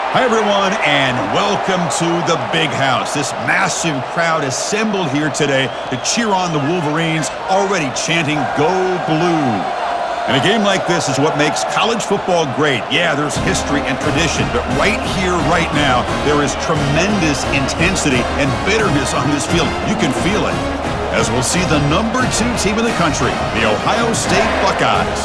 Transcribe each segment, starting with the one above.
Hi, everyone, and welcome to the Big House. This massive crowd assembled here today to cheer on the Wolverines, already chanting, "Go Blue." And a game like this is what makes college football great. Yeah, there's history and tradition, but right here, right now, there is tremendous intensity and bitterness on this field. You can feel it. As we'll see the number 2 team in the country, the Ohio State Buckeyes,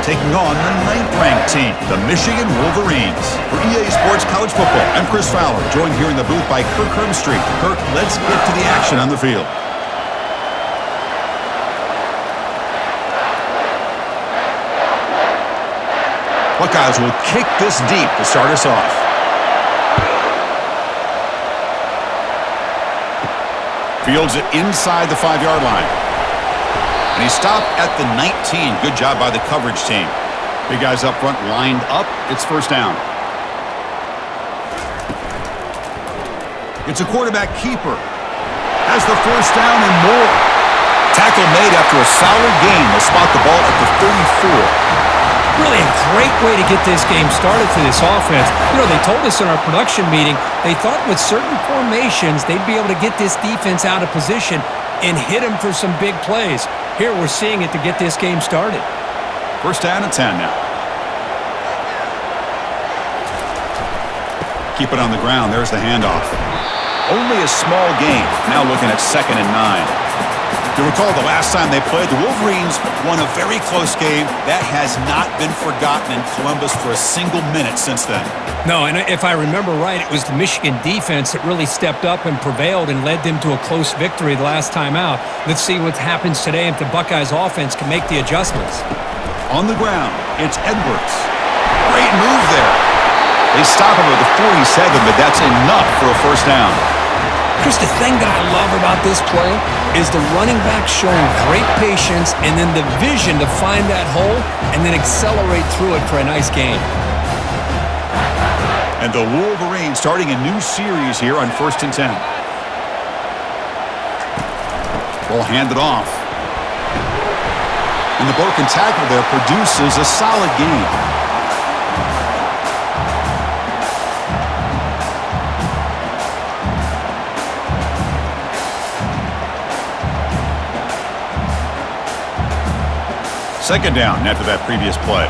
taking on the 9th-ranked team, the Michigan Wolverines. For EA Sports College Football, I'm Chris Fowler, joined here in the booth by Kirk Hermstreet. Kirk, let's get to the action on the field. Buckeyes will kick this deep to start us off. Fields it inside the 5-yard line. And he stopped at the 19. Good job by the coverage team. Big guys up front lined up. It's first down. It's a quarterback keeper. Has the first down and more. Tackle made after a solid gain. They'll spot the ball at the 34. Really a great way to get this game started for this offense. You know, they told us in our production meeting they thought with certain formations they'd be able to get this defense out of position and hit them for some big plays. Here we're seeing it to get this game started. First down and 10 now. Keep it on the ground. There's the handoff. Only a small gain. Now looking at 2nd and 9. You recall the last time they played, the Wolverines won a very close game. That has not been forgotten in Columbus for a single minute since then. No, and if I remember right, it was the Michigan defense that really stepped up and prevailed and led them to a close victory the last time out. Let's see what happens today if the Buckeyes offense can make the adjustments. On the ground, it's Edwards. Great move there. They stop him at the 47, but that's enough for a first down. Chris, the thing that I love about this play is the running back showing great patience and then the vision to find that hole and then accelerate through it for a nice gain. And the Wolverines starting a new series here on 1st and 10. Ball handed off. And the broken tackle there produces a solid gain. Second down after that previous play.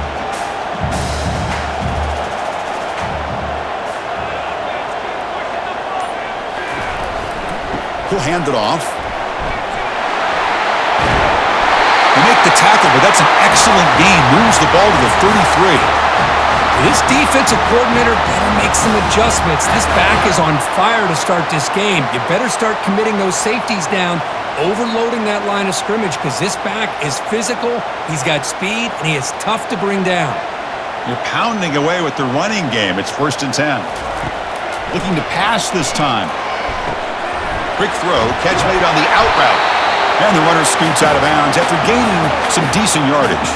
He'll hand it off. They make the tackle, but that's an excellent gain. Moves the ball to the 33. This defensive coordinator better make some adjustments. This back is on fire to start this game. You better start committing those safeties down, overloading that line of scrimmage, because this back is physical, he's got speed, and he is tough to bring down. You're pounding away with the running game. It's 1st and 10. Looking to pass this time. Quick throw, catch made on the out route. And the runner scoots out of bounds after gaining some decent yardage.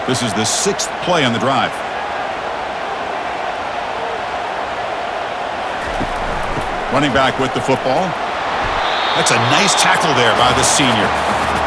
This is the 6th play on the drive. Running back with the football. That's a nice tackle there by the senior.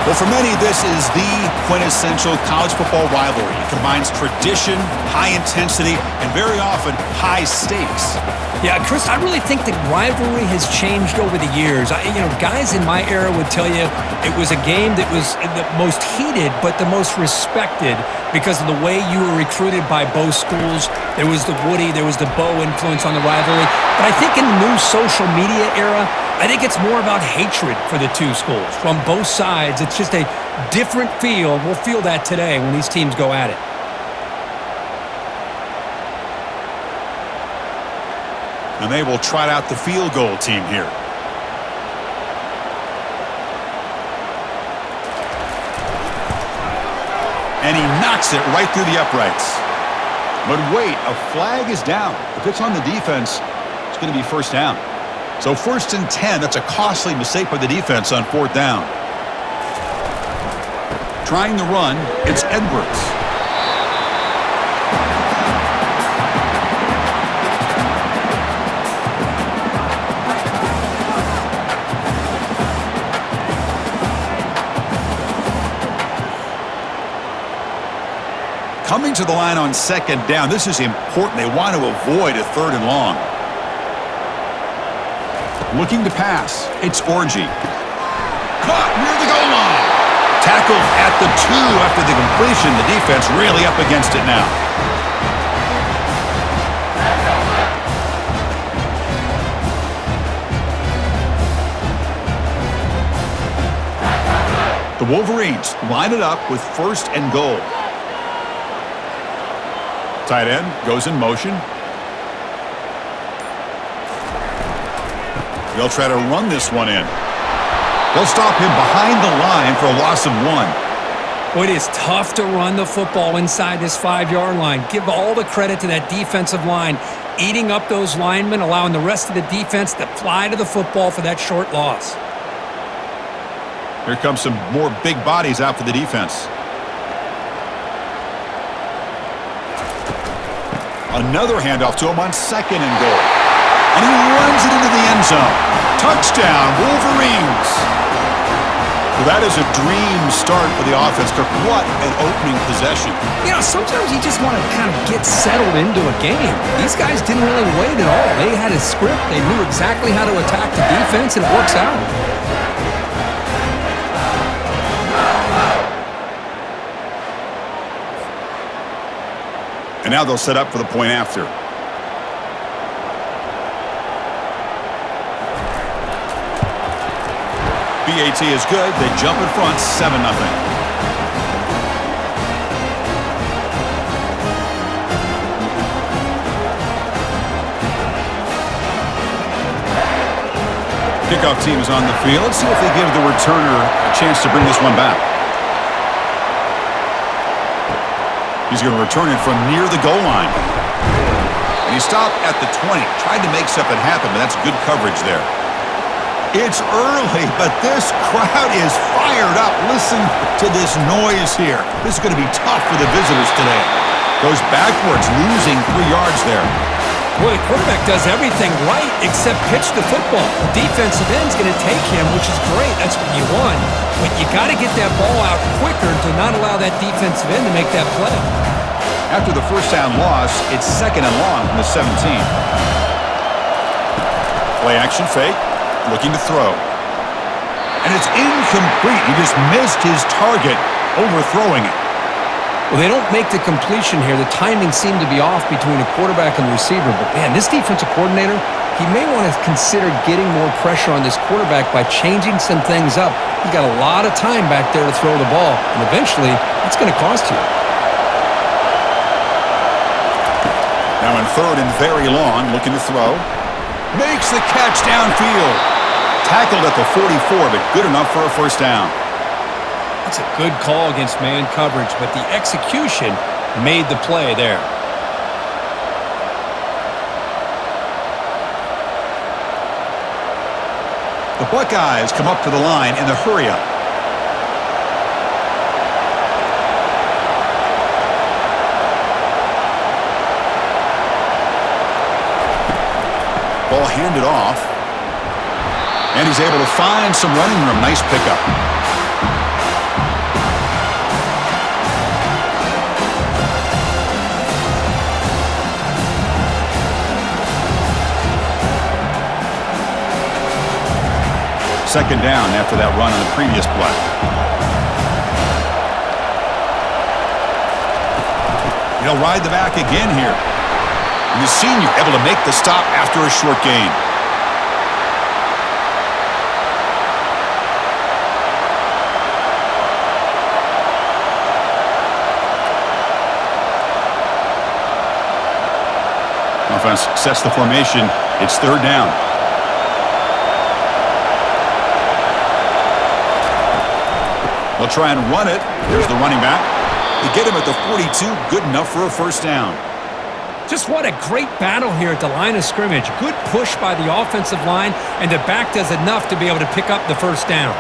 Well, for many, this is the quintessential college football rivalry. It combines tradition, high intensity, and very often high stakes. Yeah, Chris, I really think the rivalry has changed over the years. Guys in my era would tell you it was a game that was the most heated but the most respected because of the way you were recruited by both schools. There was the Woody, there was the Bo influence on the rivalry. But I think in the new social media era, I think it's more about hatred for the two schools from both sides. It's just a different feel. We'll feel that today when these teams go at it. And they will trot out the field goal team here. And he knocks it right through the uprights. But wait, a flag is down. If it's on the defense, it's going to be first down. So 1st and 10, that's a costly mistake by the defense on 4th down. Trying the run, it's Edwards. Coming to the line on second down. This is important. They want to avoid a third and long. Looking to pass. It's Orji. Caught near the goal line. Tackled at the 2 after the completion. The defense really up against it now. The Wolverines line it up with first and goal. Tight end goes in motion. They'll try to run this one in. They'll stop him behind the line for a loss of 1. Boy, it is tough to run the football inside this 5-yard line. Give all the credit to that defensive line, eating up those linemen, allowing the rest of the defense to fly to the football for that short loss. Here comes some more big bodies out for the defense. Another handoff to him on second and goal. And he runs it into the end zone. Touchdown, Wolverines. Well, that is a dream start for the offense, Kirk. What an opening possession. You know, sometimes you just want to kind of get settled into a game. These guys didn't really wait at all. They had a script. They knew exactly how to attack the defense, and it works out. And now they'll set up for the point after. BAT is good. They jump in front, 7-0. Kickoff team is on the field. Let's see if they give the returner a chance to bring this one back. He's going to return it from near the goal line. And he stopped at the 20. Tried to make something happen, but that's good coverage there. It's early, but this crowd is fired up. Listen to this noise here. This is going to be tough for the visitors today. Goes backwards, losing 3 yards there. Boy, the quarterback does everything right except pitch the football. The defensive end's going to take him, which is great. That's what you want. But you got to get that ball out quicker to not allow that defensive end to make that play. After the first down loss, it's second and long from the 17. Play action fake, looking to throw. And it's incomplete. He just missed his target, overthrowing it. Well, they don't make the completion here. The timing seemed to be off between the quarterback and the receiver. But, man, this defensive coordinator, he may want to consider getting more pressure on this quarterback by changing some things up. He's got a lot of time back there to throw the ball, and eventually it's going to cost you. Now in third and very long, looking to throw. Makes the catch downfield. Tackled at the 44, but good enough for a first down. That's a good call against man coverage, but the execution made the play there. The Buckeyes come up to the line in the hurry-up. Ball handed off. And he's able to find some running room. Nice pickup. Second down after that run on the previous play. He'll ride the back again here. And the senior able to make the stop after a short gain. Offense sets the formation. It's third down. They'll try and run it. Here's the running back. They get him at the 42. Good enough for a first down. Just what a great battle here at the line of scrimmage. Good push by the offensive line, and the back does enough to be able to pick up the first down.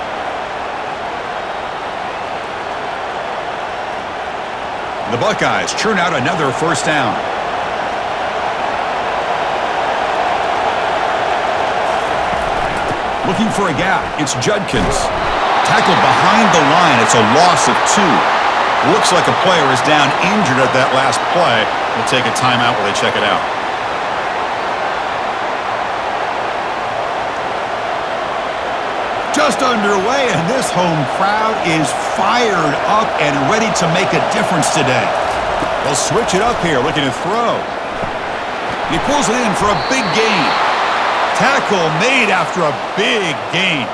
The Buckeyes churn out another first down. Looking for a gap. It's Judkins. Tackled behind the line. It's a loss of 2. Looks like a player is down injured at that last play. We'll take a timeout while they check it out. Just underway, and this home crowd is fired up and ready to make a difference today. They'll switch it up here, looking to throw. He pulls it in for a big gain. Tackle made after a big gain.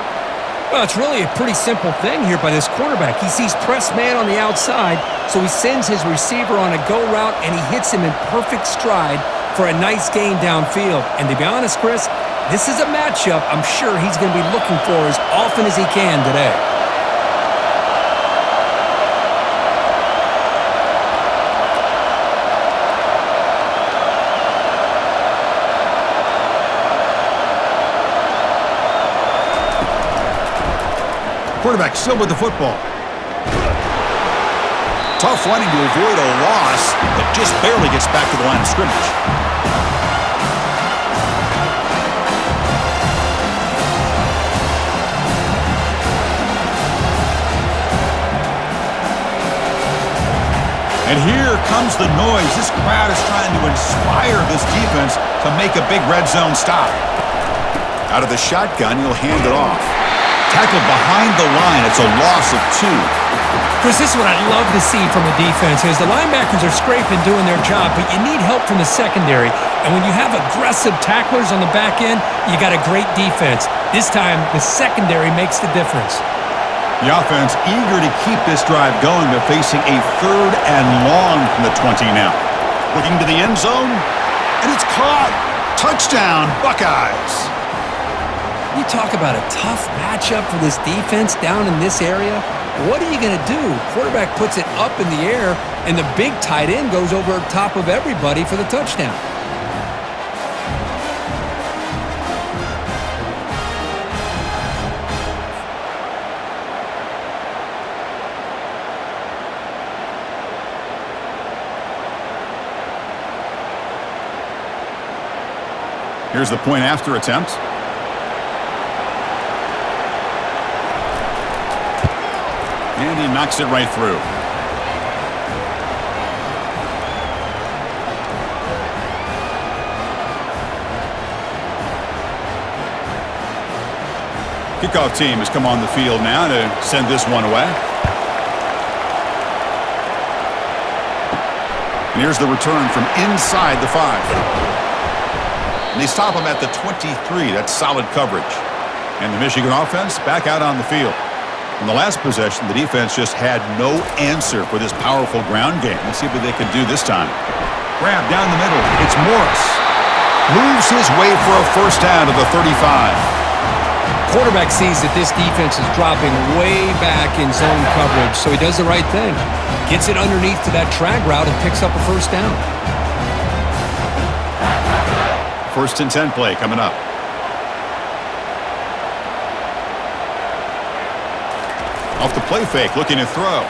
Well, it's really a pretty simple thing here by this quarterback. He sees press man on the outside, so he sends his receiver on a go route, and he hits him in perfect stride for a nice gain downfield. And to be honest, Chris, this is a matchup I'm sure he's going to be looking for as often as he can today. Quarterback still with the football. Tough running to avoid a loss, but just barely gets back to the line of scrimmage. And here comes the noise. This crowd is trying to inspire this defense to make a big red zone stop. Out of the shotgun, he'll hand it off. Tackled behind the line. It's a loss of 2. Chris, this is what I'd love to see from a defense is the linebackers are scraping, doing their job, but you need help from the secondary. And when you have aggressive tacklers on the back end, you got a great defense. This time, the secondary makes the difference. The offense eager to keep this drive going, but facing a 3rd and long from the 20 now. Looking to the end zone, and it's caught. Touchdown, Buckeyes. You talk about a tough matchup for this defense down in this area. What are you going to do? Quarterback puts it up in the air, and the big tight end goes over top of everybody for the touchdown. Here's the point after attempt. And he knocks it right through. Kickoff team has come on the field now to send this one away. And here's the return from inside the 5. And they stop him at the 23. That's solid coverage. And the Michigan offense back out on the field. In the last possession, the defense just had no answer for this powerful ground game. Let's see what they can do this time. Grab down the middle. It's Morris. Moves his way for a first down to the 35. Quarterback sees that this defense is dropping way back in zone coverage, so he does the right thing. Gets it underneath to that drag route and picks up a first down. 1st and 10 play coming up. Off the play fake, looking to throw.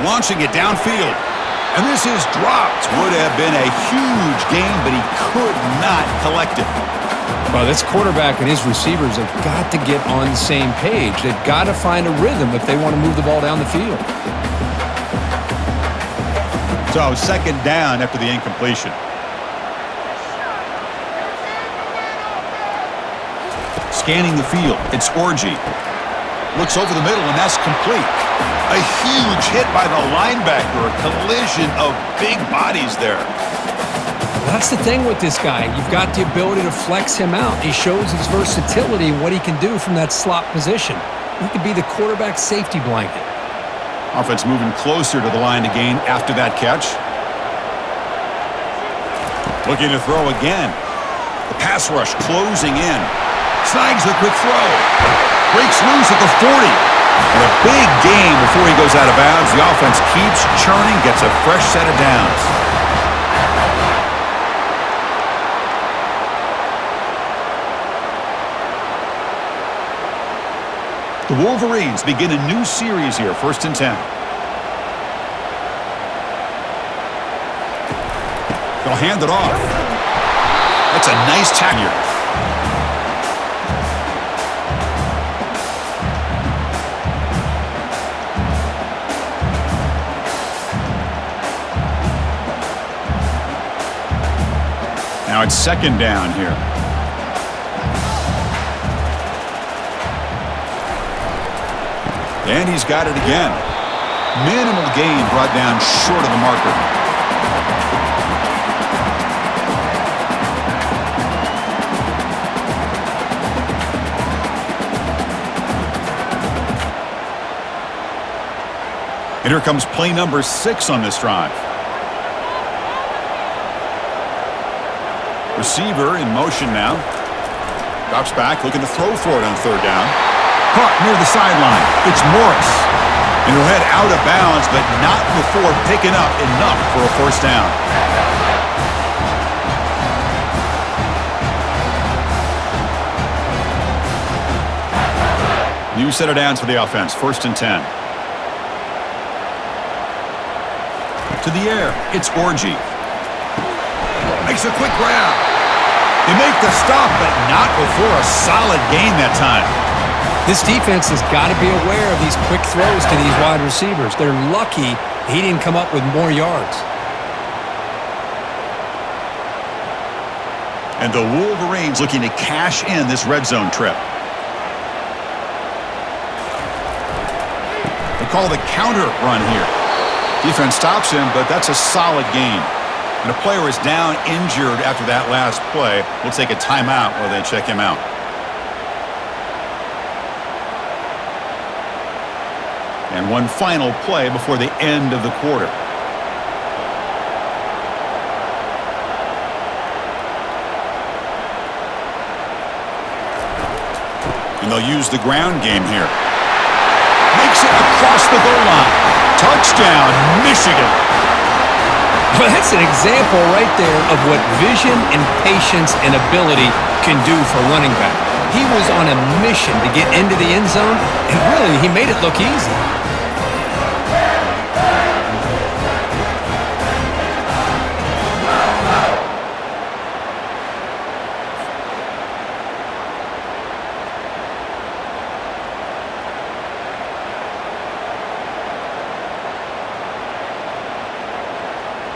Launching it downfield. And this is dropped. Would have been a huge gain, but he could not collect it. Well, this quarterback and his receivers have got to get on the same page. They've got to find a rhythm if they want to move the ball down the field. So 2nd down after the incompletion. Scanning the field, it's Orji. Looks over the middle, and that's complete. A huge hit by the linebacker, a collision of big bodies there. That's the thing with this guy. You've got the ability to flex him out. He shows his versatility and what he can do from that slot position. He could be the quarterback safety blanket. Offense moving closer to the line to gain after that catch. Looking to throw again. The pass rush closing in. Snags the quick throw. Breaks loose at the 40. And a big gain before he goes out of bounds. The offense keeps churning, gets a fresh set of downs. The Wolverines begin a new series here, 1st and 10. They'll hand it off. That's a nice tackle here. it's second down here. And he's got it again. Minimal gain brought down short of the marker. And here comes play number 6 on this drive. Receiver in motion now. Drops back, looking to throw for it on third down. Caught near the sideline. It's Morris. And he'll head out of bounds, but not before picking up enough for a first down. New set of downs for the offense. 1st and 10. To the air. It's Orji. Makes a quick grab. They make the stop, but not before a solid gain that time. This defense has got to be aware of these quick throws to these wide receivers. They're lucky he didn't come up with more yards. And the Wolverines looking to cash in this red zone trip. They call the counter run here. Defense stops him, but that's a solid gain. And a player is down injured after that last play. We'll take a timeout while they check him out. And one final play before the end of the quarter. And they'll use the ground game here. Makes it across the goal line. Touchdown, Michigan. Well, that's an example right there of what vision and patience and ability can do for running back. He was on a mission to get into the end zone, and really, he made it look easy.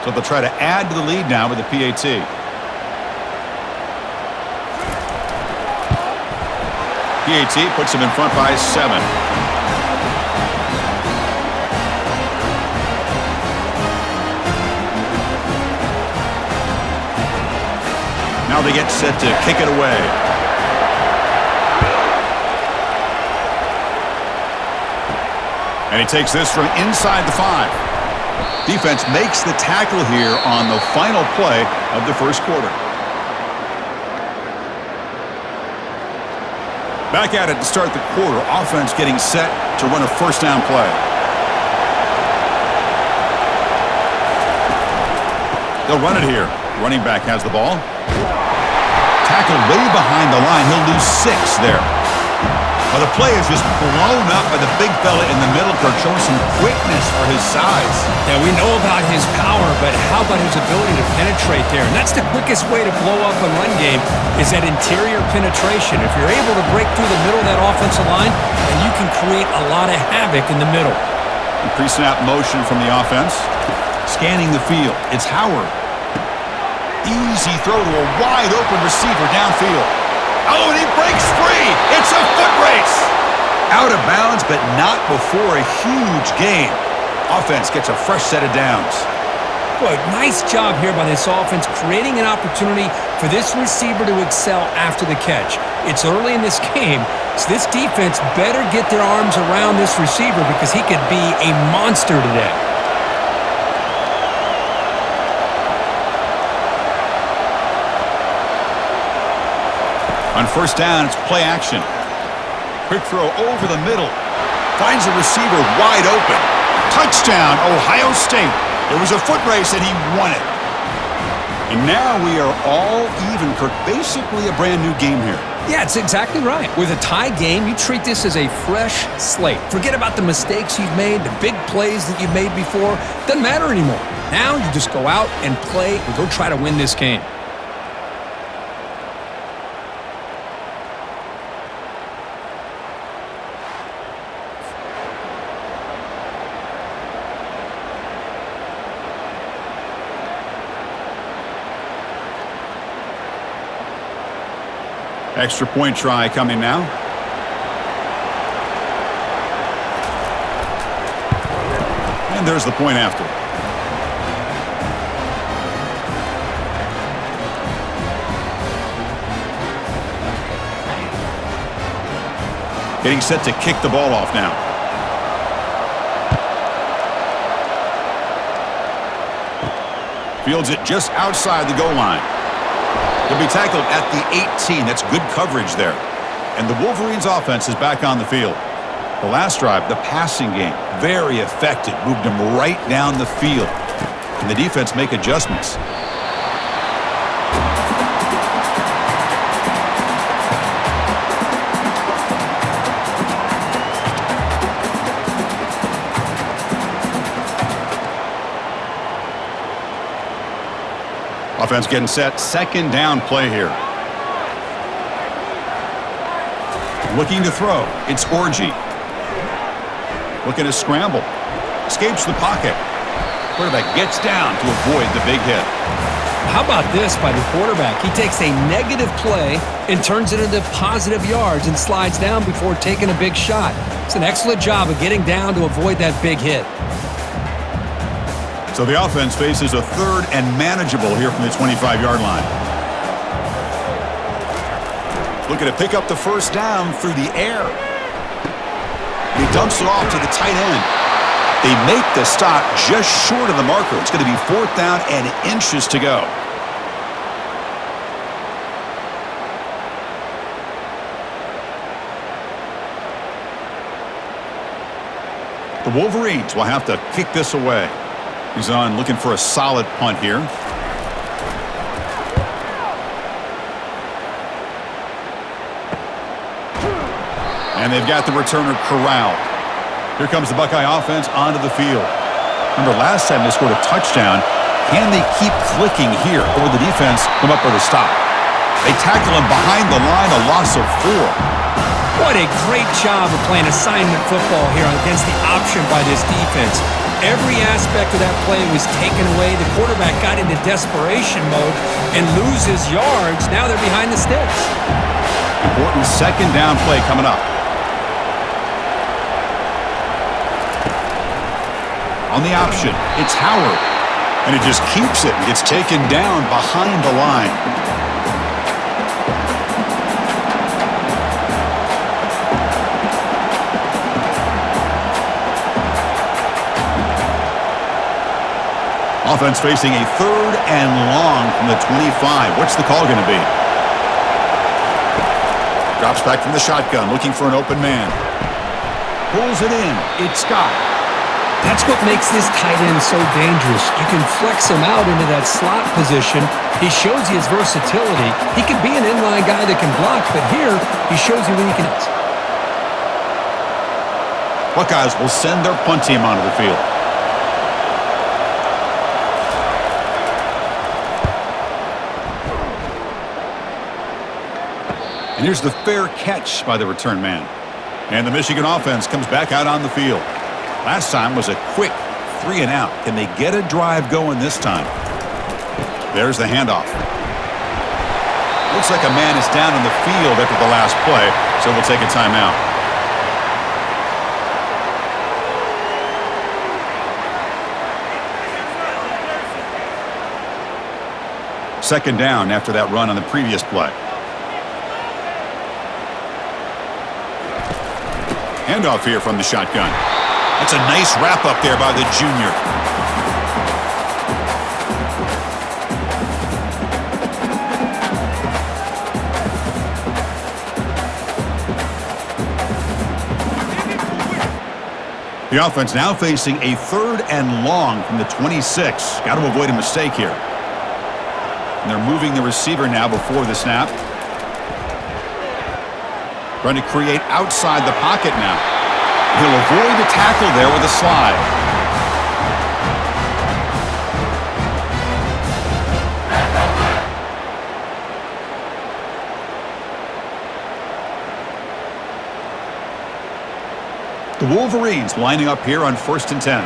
So they'll try to add to the lead now with the PAT. PAT puts them in front by 7. Now they get set to kick it away. And he takes this from inside the 5. Defense makes the tackle here on the final play of the first quarter. Back at it to start the quarter. Offense getting set to run a first down play. They'll run it here. Running back has the ball. Tackled way behind the line. He'll lose 6 there. Well, the play is just blown up by the big fella in the middle, Kirk, showing some quickness for his size. Yeah, we know about his power, but how about his ability to penetrate there? And that's the quickest way to blow up a run game is that interior penetration. If you're able to break through the middle of that offensive line, then you can create a lot of havoc in the middle. Pre-snap motion from the offense. Scanning the field. It's Howard. Easy throw to a wide-open receiver downfield. Oh, and he breaks free. It's a foot race. Out of bounds, but not before a huge gain. Offense gets a fresh set of downs. Boy, nice job here by this offense, creating an opportunity for this receiver to excel after the catch. It's early in this game, so this defense better get their arms around this receiver because he could be a monster today. On first down, it's play action. Quick throw over the middle. Finds the receiver wide open. Touchdown, Ohio State. It was a foot race, and he won it. And now we are all even, Kirk. Basically a brand new game here. Yeah, it's exactly right. With a tie game, you treat this as a fresh slate. Forget about the mistakes you've made, the big plays that you've made before. Doesn't matter anymore. Now you just go out and play and go try to win this game. Extra point try coming now. And there's the point after. Getting set to kick the ball off now. Fields it just outside the goal line. He'll be tackled at the 18. That's good coverage there. And the Wolverines offense is back on the field. The last drive, the passing game, very effective. Moved them right down the field. Can the defense make adjustments? Offense getting set. Second down play here. Looking to throw. It's Orgy. Looking to scramble. Escapes the pocket. Quarterback gets down to avoid the big hit. How about this by the quarterback? He takes a negative play and turns it into positive yards and slides down before taking a big shot. It's an excellent job of getting down to avoid that big hit. So the offense faces a third and manageable here from the 25-yard line. Looking to pick up the first down through the air. He dumps it off to the tight end. They make the stop just short of the marker. It's going to be 4th down and inches to go. The Wolverines will have to kick this away. He's on looking for a solid punt here. And they've got the returner corralled. Here comes the Buckeye offense onto the field. Remember, last time they scored a touchdown. Can they keep clicking here, or will the defense come up with a stop? They tackle him behind the line, a loss of 4. What a great job of playing assignment football here against the option by this defense. Every aspect of that play was taken away. The quarterback got into desperation mode and loses yards. Now they're behind the sticks. Important second down play coming up. On the option, it's Howard. And he just keeps it and gets taken down behind the line. Offense facing a third and long from the 25. What's the call going to be? Drops back from the shotgun, looking for an open man. Pulls it in. It's Scott. That's what makes this tight end so dangerous. You can flex him out into that slot position. He shows you his versatility. He could be an inline guy that can block, but here he shows you weakness. Buckeyes will send their punt team onto the field. And here's the fair catch by the return man. And the Michigan offense comes back out on the field. Last time was a quick 3 and out. Can they get a drive going this time? There's the handoff. Looks like a man is down in the field after the last play, so we'll take a timeout. Second down after that run on the previous play. Handoff here from the shotgun. That's a nice wrap up there by the junior. The offense now facing a third and long from the 26. Got to avoid a mistake here. And they're moving the receiver now before the snap. Trying to create outside the pocket now. He'll avoid the tackle there with a slide. The Wolverines lining up here on 1st and 10.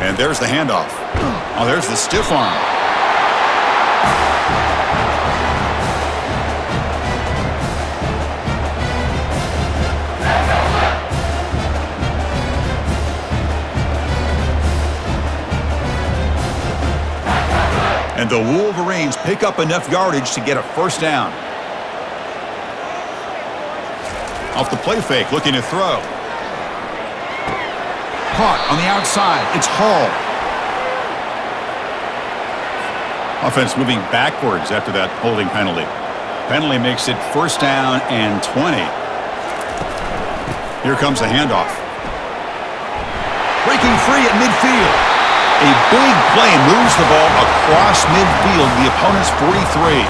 And there's the handoff. Oh, there's the stiff arm. The Wolverines pick up enough yardage to get a first down. Off the play fake, looking to throw. Caught on the outside. It's Hall. Offense moving backwards after that holding penalty. Penalty makes it first down and 20. Here comes the handoff. Breaking free at midfield. A big play moves the ball across midfield, the opponent's 43.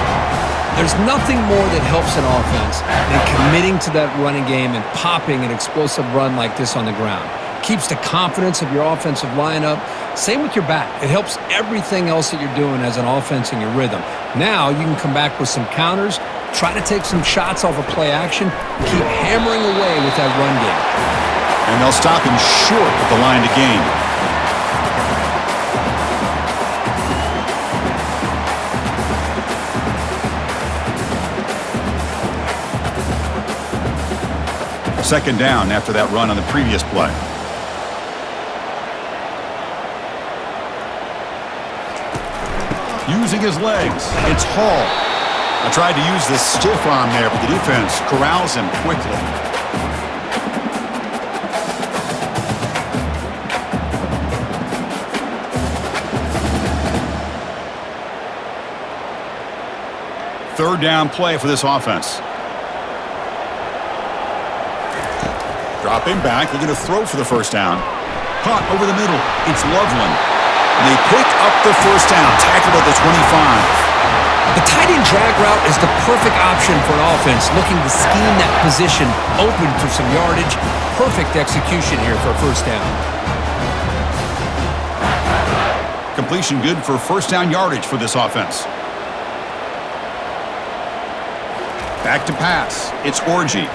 There's nothing more that helps an offense than committing to that running game and popping an explosive run like this on the ground. Keeps the confidence of your offensive lineup. Same with your back. It helps everything else that you're doing as an offense in your rhythm. Now you can come back with some counters, try to take some shots off of play action, keep hammering away with that run game. And they'll stop him short at the line to gain. Second down after that run on the previous play. Using his legs, it's Hall. I tried to use the stiff arm there, but the defense corrals him quickly. Third down play for this offense. Dropping back, looking to throw for the first down. Caught over the middle. It's Loveland. And they pick up the first down, tackled at the 25. The tight end drag route is the perfect option for an offense looking to scheme that position open for some yardage. Perfect execution here for a first down. Completion good for first down yardage for this offense. Back to pass. It's Orji.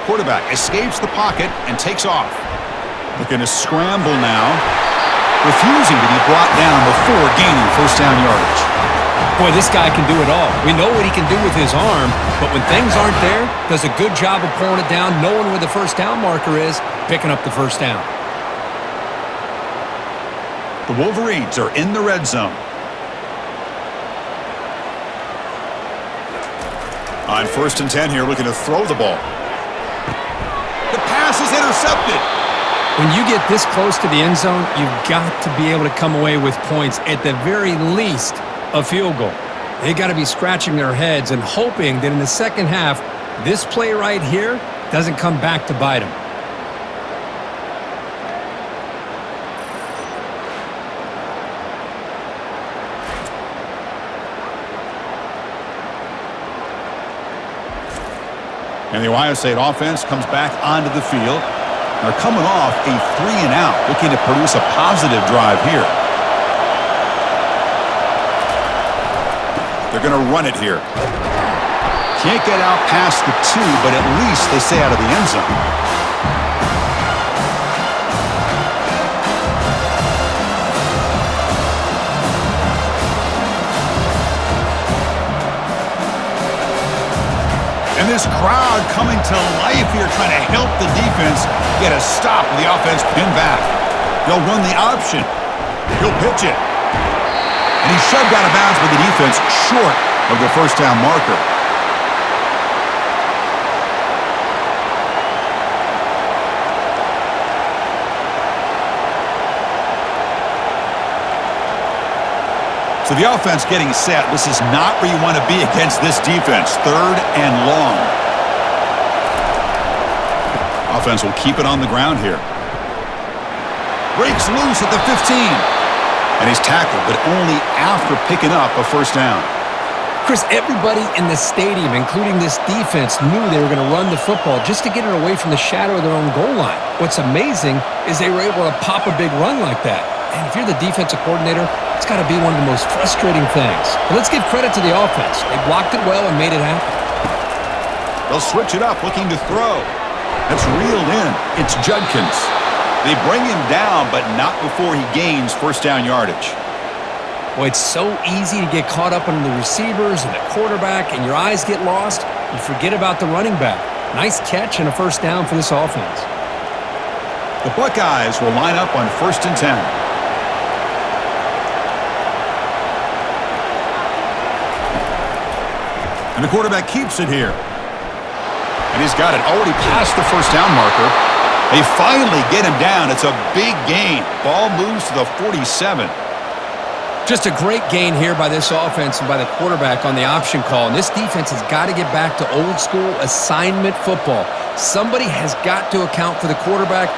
Quarterback escapes the pocket and takes off. Looking to scramble now. Refusing to be brought down before gaining first down yardage. Boy, this guy can do it all. We know what he can do with his arm, but when things aren't there, does a good job of pulling it down, knowing where the first down marker is, picking up the first down. The Wolverines are in the red zone. On 1st and 10 here, looking to throw the ball. The pass is intercepted. When you get this close to the end zone, you've got to be able to come away with points, at the very least, a field goal. They got to be scratching their heads and hoping that in the second half, this play right here doesn't come back to bite them. And the Ohio State offense comes back onto the field. They're coming off a 3-and-out, looking to produce a positive drive here. They're going to run it here. Can't get out past the 2, but at least they stay out of the end zone. And this crowd coming to life here, trying to help the defense get a stop with the offense pinned back. They'll run the option. He'll pitch it. And he's shoved out of bounds with the defense short of the first down marker. So the offense getting set. This is not where you want to be against this defense. 3rd and long. Offense will keep it on the ground here. Breaks loose at the 15. And he's tackled, but only after picking up a first down. Chris, everybody in the stadium, including this defense, knew they were going to run the football just to get it away from the shadow of their own goal line. What's amazing is they were able to pop a big run like that. And if you're the defensive coordinator, it's got to be one of the most frustrating things. But let's give credit to the offense. They blocked it well and made it happen. They'll switch it up, looking to throw. That's reeled in. It's Judkins. They bring him down, but not before he gains first down yardage. Boy, it's so easy to get caught up on the receivers and the quarterback, and your eyes get lost. You forget about the running back. Nice catch and a first down for this offense. The Buckeyes will line up on 1st and 10. And the quarterback keeps it here. And he's got it already past the first down marker. They finally get him down. It's a big gain. Ball moves to the 47. Just a great gain here by this offense and by the quarterback on the option call. And this defense has got to get back to old school assignment football. Somebody has got to account for the quarterback.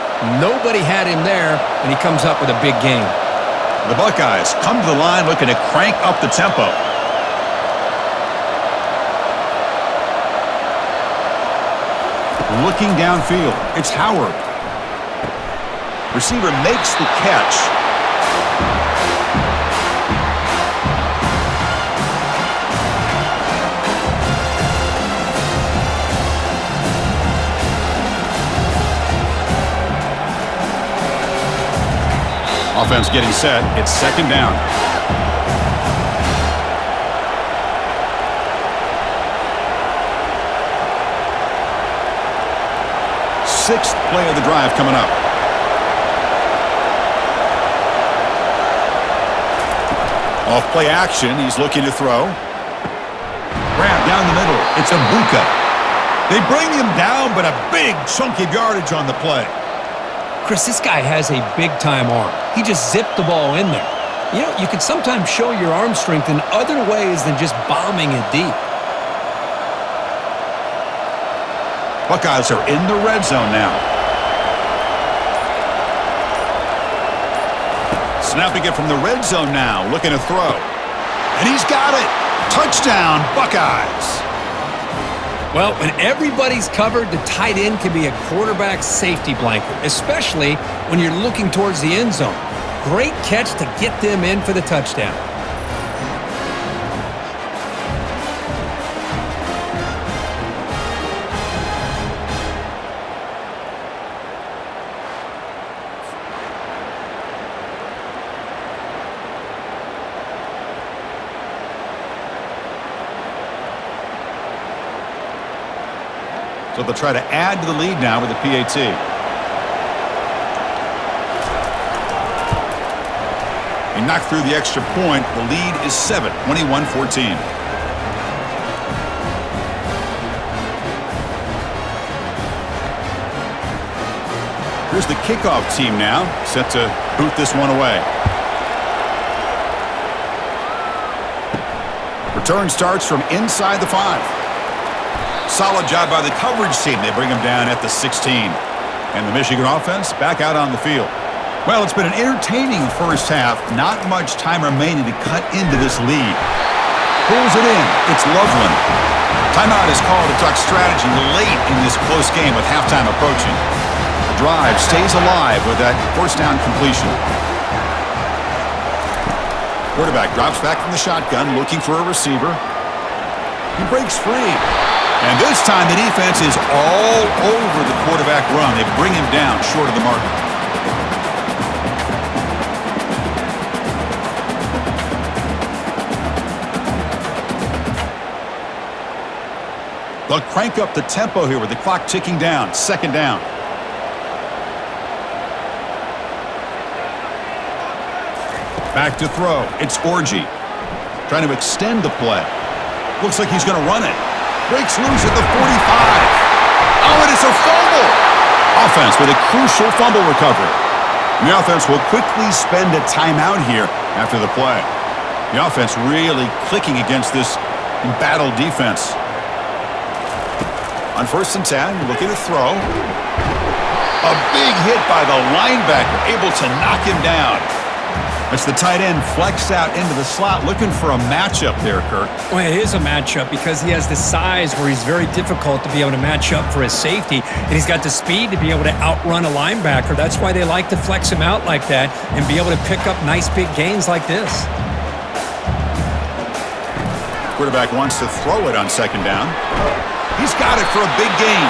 Nobody had him there, and he comes up with a big gain. The Buckeyes come to the line looking to crank up the tempo. Looking downfield, it's Howard. Receiver makes the catch. Offense getting set. It's second down. Sixth play of the drive coming up. Off play action. He's looking to throw. Grab down the middle. It's Abuka. They bring him down, but a big chunk of yardage on the play. Chris, this guy has a big-time arm. He just zipped the ball in there. You know, you can sometimes show your arm strength in other ways than just bombing it deep. Buckeyes are in the red zone now. Snapping it from the red zone now, looking to throw. And he's got it. Touchdown, Buckeyes. Well, when everybody's covered, the tight end can be a quarterback's safety blanket, especially when you're looking towards the end zone. Great catch to get them in for the touchdown. So they'll try to add to the lead now with the PAT. He knocked through the extra point. The lead is 7, 21-14. Here's the kickoff team now, set to boot this one away. Return starts from inside the 5. Solid job by the coverage team. They bring him down at the 16. And the Michigan offense back out on the field. Well, it's been an entertaining first half. Not much time remaining to cut into this lead. Pulls it in. It's Loveland. Timeout is called to talk strategy late in this close game with halftime approaching. The drive stays alive with that first down completion. Quarterback drops back from the shotgun, looking for a receiver. He breaks free. And this time the defense is all over the quarterback run. They bring him down short of the marker. They'll crank up the tempo here with the clock ticking down. Second down. Back to throw. It's Orji. Trying to extend the play. Looks like he's going to run it. Breaks loose at the 45. Oh, and it's a fumble. Offense with a crucial fumble recovery. And the offense will quickly spend a timeout here after the play. The offense really clicking against this embattled defense. On 1st and 10, looking to throw. A big hit by the linebacker, able to knock him down. It's the tight end flexed out into the slot, looking for a matchup there, Kirk. Well, it is a matchup because he has the size where he's very difficult to be able to match up for his safety, and he's got the speed to be able to outrun a linebacker. That's why they like to flex him out like that and be able to pick up nice big gains like this. Quarterback wants to throw it on second down. He's got it for a big gain.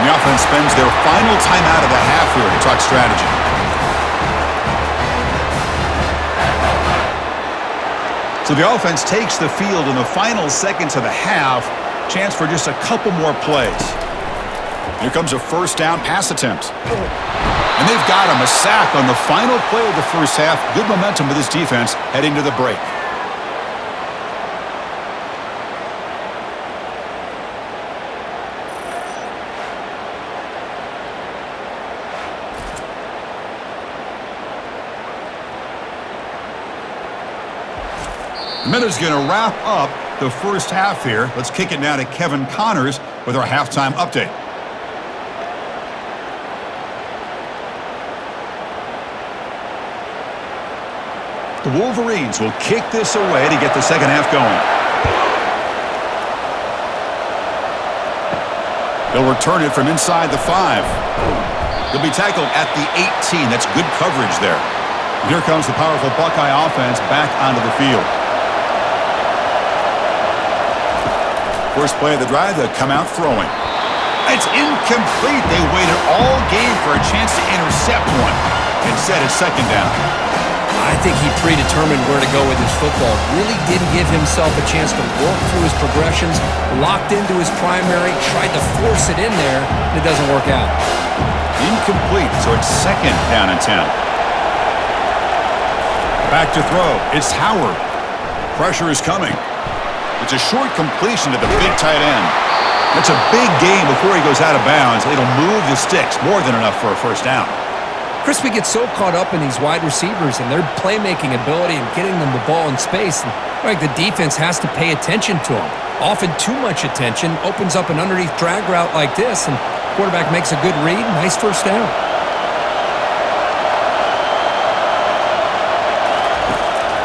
And the offense spends their final timeout of the half here to talk strategy. So the offense takes the field in the final seconds of the half. Chance for just a couple more plays. Here comes a first down pass attempt. And they've got him, a sack on the final play of the first half. Good momentum with this defense heading to the break. Miller's going to wrap up the first half here. Let's kick it now to Kevin Connors with our halftime update. The Wolverines will kick this away to get the second half going. They'll return it from inside the 5. They'll be tackled at the 18. That's good coverage there. And here comes the powerful Buckeye offense back onto the field. First play of the drive, they'll come out throwing. It's incomplete. They waited all game for a chance to intercept one. Instead, it's second down. I think he predetermined where to go with his football. Really didn't give himself a chance to work through his progressions, locked into his primary, tried to force it in there, and it doesn't work out. Incomplete, so it's second down and 10. Back to throw. It's Howard. Pressure is coming. It's a short completion to the big tight end. That's a big gain before he goes out of bounds. It'll move the sticks, more than enough for a first down. Chris, we get so caught up in these wide receivers and their playmaking ability and getting them the ball in space. And like the defense has to pay attention to them. Often too much attention opens up an underneath drag route like this, and quarterback makes a good read. Nice first down.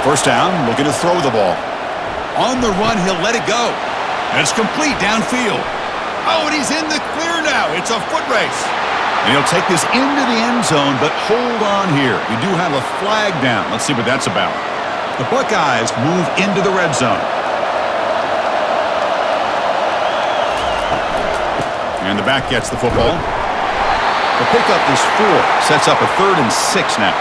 First down, looking to throw the ball. On the run, he'll let it go. And it's complete downfield. Oh, and he's in the clear now. It's a foot race. And he'll take this into the end zone, but hold on here. We do have a flag down. Let's see what that's about. The Buckeyes move into the red zone. And the back gets the football. The pickup is 4. Sets up a 3rd and 6 now.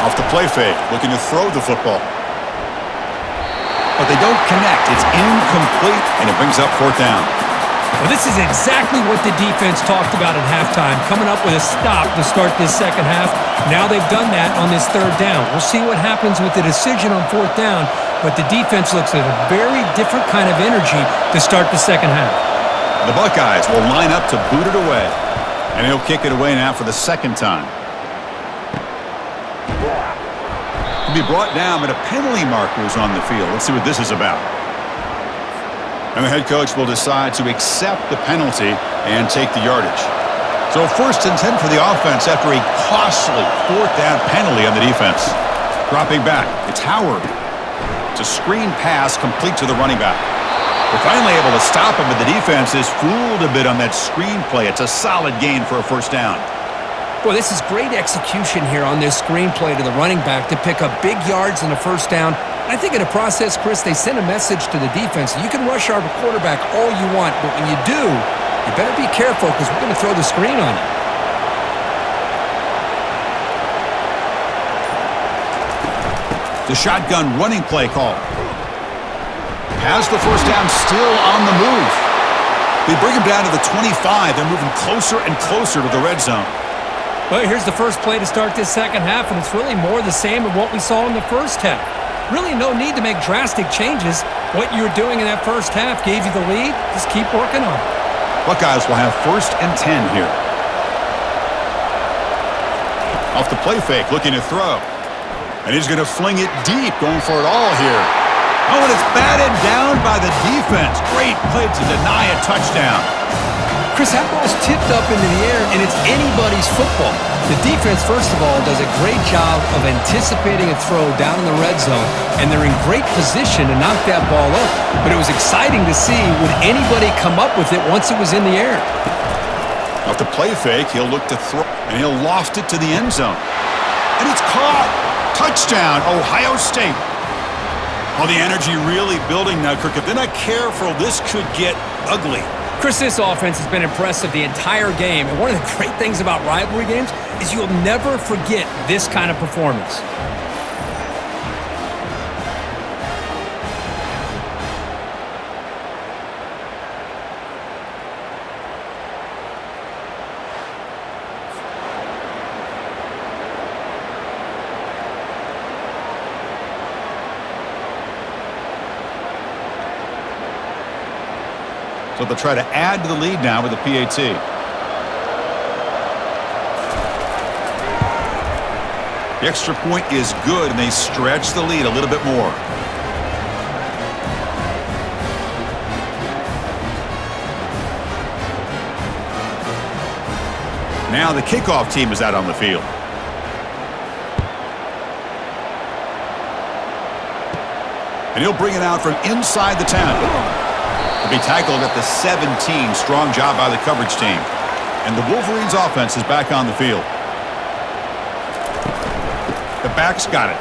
Off the play fake, looking to throw the football. But they don't connect. It's incomplete, and it brings up 4th down. Well, this is exactly what the defense talked about at halftime, coming up with a stop to start this second half. Now they've done that on this 3rd down. We'll see what happens with the decision on 4th down, but the defense looks at a very different kind of energy to start the second half. The Buckeyes will line up to boot it away, and he'll kick it away now for the second time. Be brought down, but a penalty marker is on the field. Let's see what this is about. And the head coach will decide to accept the penalty and take the yardage. So 1st and 10 for the offense after a costly 4th down penalty on the defense. Dropping back, it's Howard. It's a screen pass complete to the running back. We're finally able to stop him, but the defense is fooled a bit on that screen play. It's a solid gain for a first down. Boy, this is great execution here on this screenplay to the running back to pick up big yards in the first down. I think in the process, Chris, they send a message to the defense. You can rush our quarterback all you want, but when you do, you better be careful because we're going to throw the screen on you. The shotgun running play call. Has the first down still on the move. They bring him down to the 25. They're moving closer and closer to the red zone. Well, here's the first play to start this second half, and it's really more the same of what we saw in the first half. Really no need to make drastic changes. What you were doing in that first half gave you the lead. Just keep working on it. Buckeyes will have 1st and 10 here. Off the play fake, looking to throw. And he's going to fling it deep, going for it all here. Oh, and it's batted down by the defense. Great play to deny a touchdown. Chris, that ball's tipped up into the air, and it's anybody's football. The defense, first of all, does a great job of anticipating a throw down in the red zone, and they're in great position to knock that ball up. But it was exciting to see, would anybody come up with it once it was in the air? Off the play fake, he'll look to throw, and he'll loft it to the end zone. And it's caught. Touchdown, Ohio State. Oh, the energy really building now, Kirk. If they're not careful, this could get ugly. Chris, this offense has been impressive the entire game, and one of the great things about rivalry games is you'll never forget this kind of performance. So they'll try to add to the lead now with a PAT. The extra point is good, and they stretch the lead a little bit more. Now the kickoff team is out on the field. And he'll bring it out from inside the 10. He'll be tackled at the 17. Strong job by the coverage team. And the Wolverines offense is back on the field. The back's got it.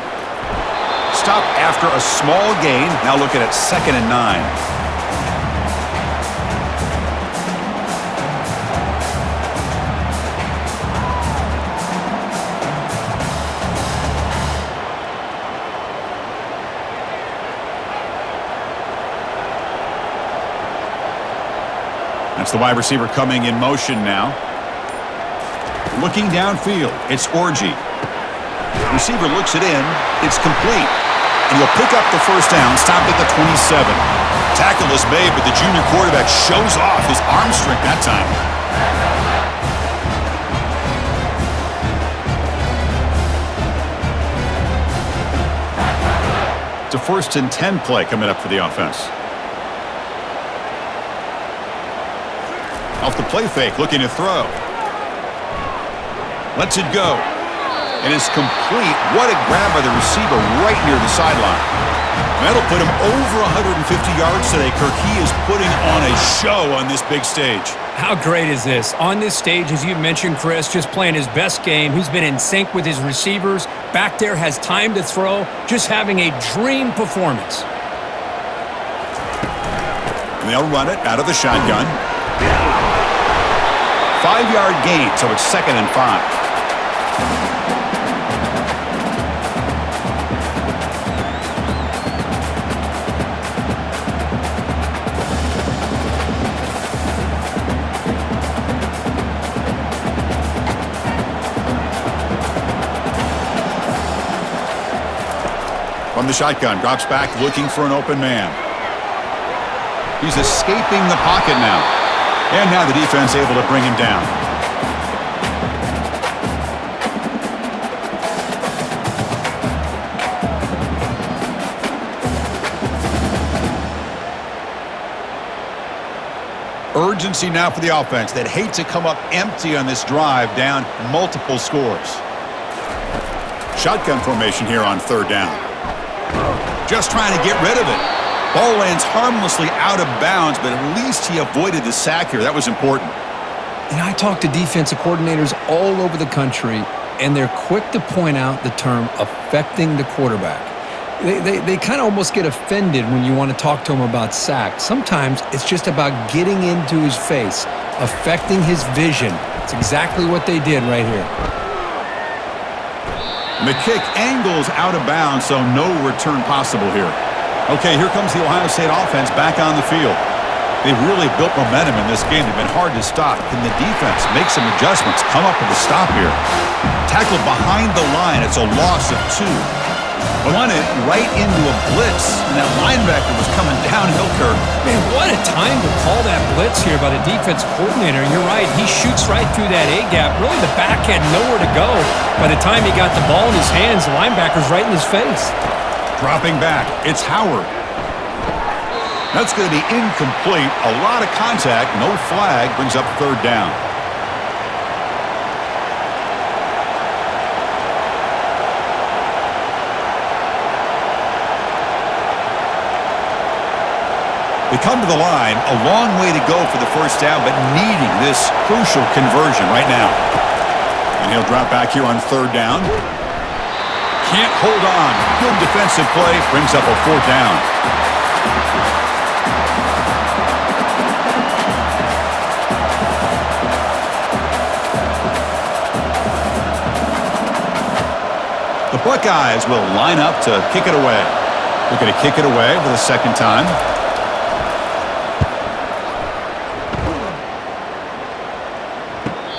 Stop after a small gain. Now looking at 2nd and 9. That's the wide receiver coming in motion now. Looking downfield, it's Orgy. Receiver looks it in. It's complete. And he'll pick up the first down, stopped at the 27. Tackle is made, but the junior quarterback shows off his arm strength that time. It's a 1st and 10 play coming up for the offense. Off the play fake, looking to throw. Lets it go. And it's complete. What a grab by the receiver right near the sideline. That'll put him over 150 yards today, Kirk. He is putting on a show on this big stage. How great is this? On this stage, as you mentioned, Chris, just playing his best game. He's been in sync with his receivers. Back there, has time to throw. Just having a dream performance. And they'll run it out of the shotgun. 5-yard gain, so it's 2nd and 5. From the shotgun, drops back, looking for an open man. He's escaping the pocket now. And now the defense able to bring him down. Urgency now for the offense that hate to come up empty on this drive, down multiple scores. Shotgun formation here on 3rd down. Just trying to get rid of it. Ball lands harmlessly out of bounds, but at least he avoided the sack here. That was important. And I talk to defensive coordinators all over the country, and they're quick to point out the term affecting the quarterback. They kind of almost get offended when you want to talk to them about sacks. Sometimes it's just about getting into his face, affecting his vision. It's exactly what they did right here. And the kick angles out of bounds, so no return possible here. Okay, here comes the Ohio State offense back on the field. They've really built momentum in this game. They've been hard to stop. Can the defense make some adjustments, come up with a stop here? Tackled behind the line. It's a loss of 2. Won it right into a blitz, and that linebacker was coming downhill, Kirk. Man, what a time to call that blitz here by the defense coordinator. You're right. He shoots right through that A-gap. Really, the back had nowhere to go. By the time he got the ball in his hands, the linebacker's right in his face. Dropping back, it's Howard. That's going to be incomplete. A lot of contact, no flag, brings up 3rd down. They come to the line, a long way to go for the first down, but needing this crucial conversion right now. And he'll drop back here on 3rd down. Can't hold on. Good defensive play. Brings up a 4th down. The Buckeyes will line up to kick it away. They're going to kick it away for the 2nd time.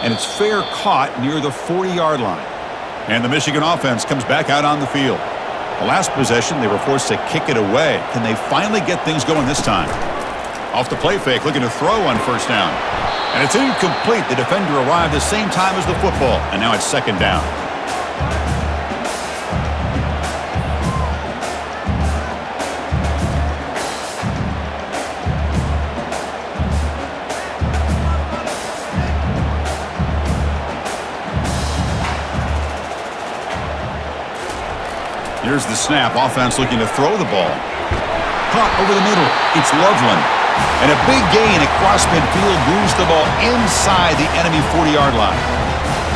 And it's fair caught near the 40-yard line. And the Michigan offense comes back out on the field. The last possession, they were forced to kick it away. Can they finally get things going this time? Off the play fake, looking to throw on first down. And it's incomplete. The defender arrived the same time as the football, and now it's second down. Here's the snap. Offense looking to throw the ball. Caught over the middle. It's Loveland. And a big gain across midfield moves the ball inside the enemy 40-yard line.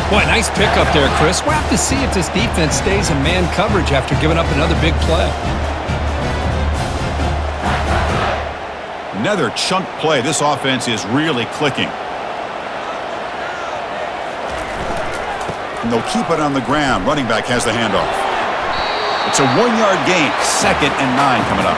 Boy, nice pickup there, Chris. We'll have to see if this defense stays in man coverage after giving up another big play. Another chunk play. This offense is really clicking. And they'll keep it on the ground. Running back has the handoff. It's a 1-yard gain. 2nd and 9 coming up.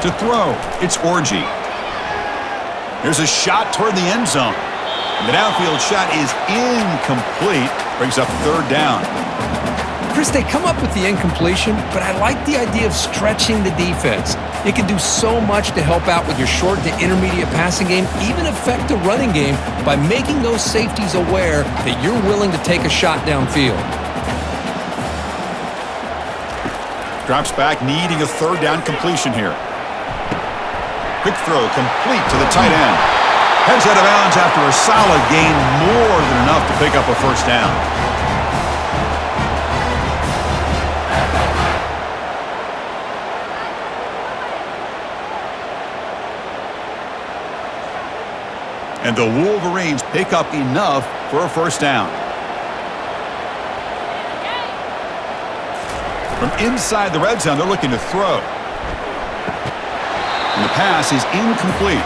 To throw, it's Orji. Here's a shot toward the end zone. And the downfield shot is incomplete. Brings up 3rd down. Chris, they come up with the incompletion, but I like the idea of stretching the defense. It can do so much to help out with your short to intermediate passing game, even affect the running game by making those safeties aware that you're willing to take a shot downfield. Drops back, needing a 3rd down completion here. Quick throw, complete to the tight end. Heads out of bounds after a solid gain, more than enough to pick up a 1st down. And the Wolverines pick up enough for a 1st down. From inside the red zone, they're looking to throw. And the pass is incomplete.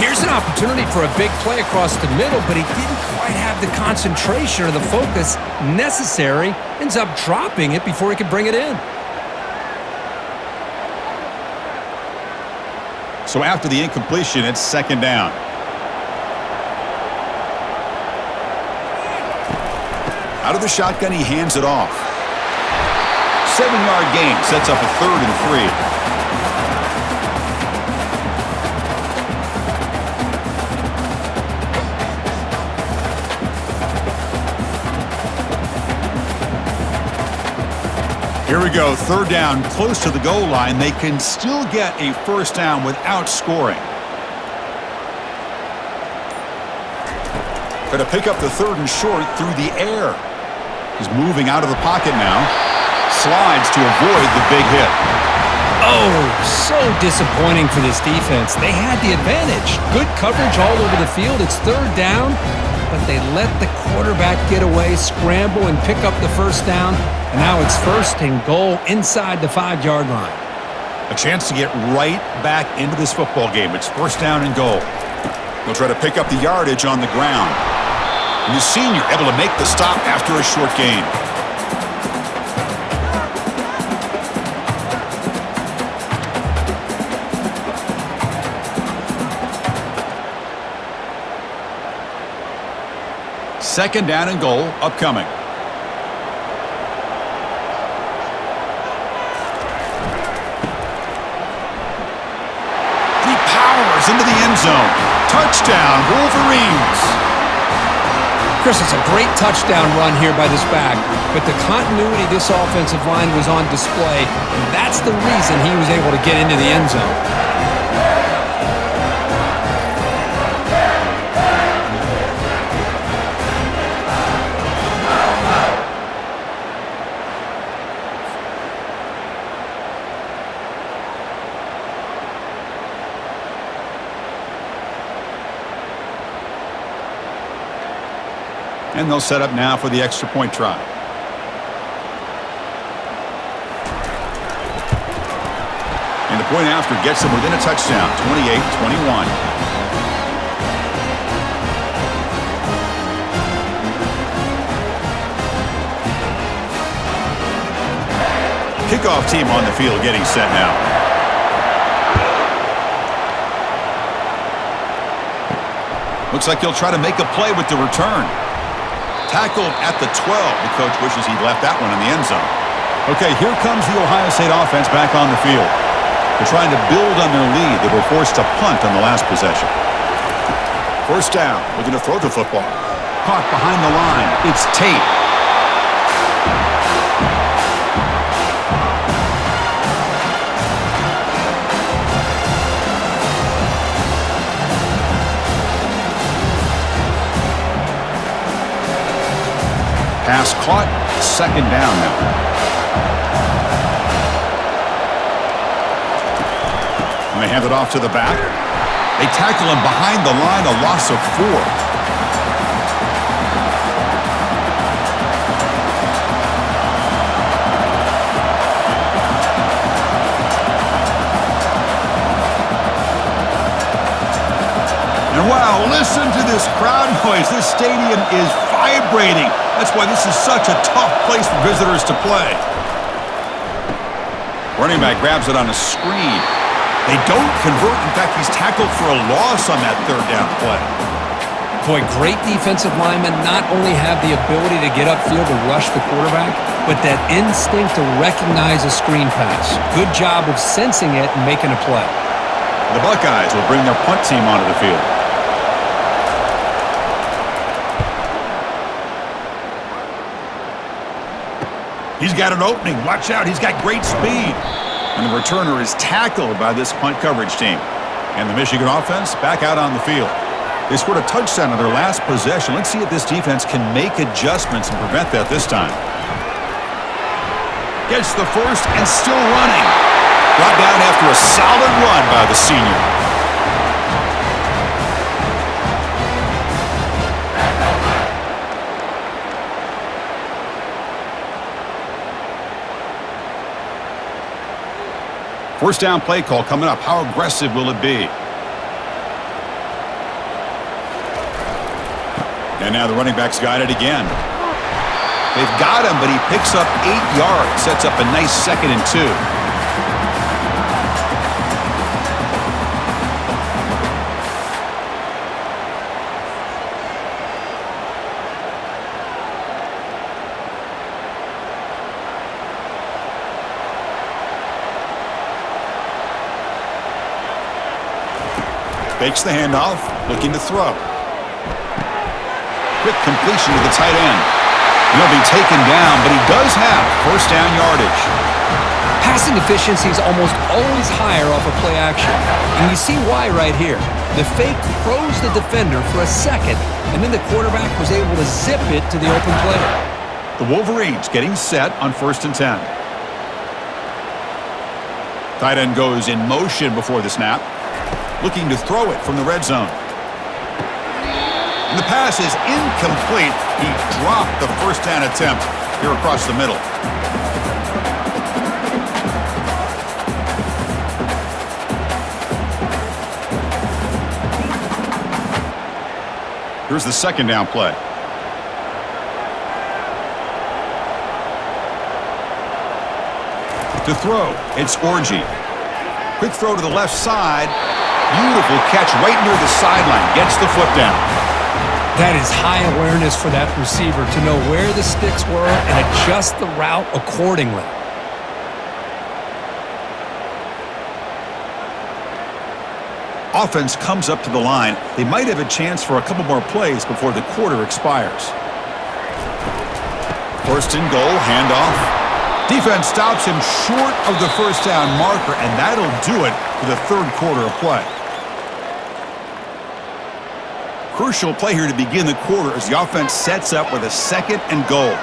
Here's an opportunity for a big play across the middle, but he didn't quite have the concentration or the focus necessary. Ends up dropping it before he could bring it in. So after the incompletion, it's 2nd down. Out of the shotgun, he hands it off. 7-yard gain sets up a 3rd and 3. Here we go, 3rd down, close to the goal line. They can still get a 1st down without scoring. Going to pick up the 3rd and short through the air. He's moving out of the pocket now. Slides to avoid the big hit. Oh, so disappointing for this defense. They had the advantage. Good coverage all over the field. It's 3rd down, but they let the quarterback get away, scramble, and pick up the 1st down. And now it's 1st and goal inside the 5-yard line. A chance to get right back into this football game. It's 1st down and goal. They'll try to pick up the yardage on the ground. And the senior able to make the stop after a short gain. Second down and goal upcoming. He powers into the end zone. Touchdown, Wolverines. Chris, it's a great touchdown run here by this back, but the continuity of this offensive line was on display, and that's the reason he was able to get into the end zone. And they'll set up now for the extra point try. And the point after gets them within a touchdown, 28-21. Kickoff team on the field getting set now. Looks like he'll try to make a play with the return. Tackled at the 12. The coach wishes he'd left that one in the end zone. Okay, here comes the Ohio State offense back on the field. They're trying to build on their lead. They were forced to punt on the last possession. First down, looking to throw the football. Caught behind the line. It's Tate. Pass caught, second down now. And they hand it off to the back. They tackle him behind the line, a loss of 4. And wow, listen to this crowd noise. This stadium is vibrating. That's why this is such a tough place for visitors to play. Running back grabs it on a screen. They don't convert. In fact, he's tackled for a loss on that third down play. Boy, great defensive linemen not only have the ability to get upfield to rush the quarterback, but that instinct to recognize a screen pass. Good job of sensing it and making a play. The Buckeyes will bring their punt team onto the field. He's got an opening. Watch out. He's got great speed. And the returner is tackled by this punt coverage team. And the Michigan offense back out on the field. They scored a touchdown on their last possession. Let's see if this defense can make adjustments and prevent that this time. Gets the first and still running. Brought down after a solid run by the senior. First down play call coming up. How aggressive will it be? And now the running back's got it again. They've got him, but he picks up 8 yards. Sets up a nice 2nd and 2. Fakes the handoff, looking to throw. Quick completion to the tight end. He'll be taken down, but he does have first down yardage. Passing efficiency is almost always higher off of play action. And you see why right here. The fake throws the defender for a second, and then the quarterback was able to zip it to the open player. The Wolverines getting set on 1st and 10. Tight end goes in motion before the snap. Looking to throw it from the red zone. And the pass is incomplete. He dropped the first down attempt here across the middle. Here's the second down play. To throw, it's Orji. Quick throw to the left side. Beautiful catch right near the sideline. Gets the foot down. That is high awareness for that receiver to know where the sticks were and adjust the route accordingly. Offense comes up to the line. They might have a chance for a couple more plays before the quarter expires. 1st and goal, handoff. Defense stops him short of the first down marker, and that'll do it for the 3rd quarter of play. Crucial play here to begin the quarter as the offense sets up with a 2nd and goal.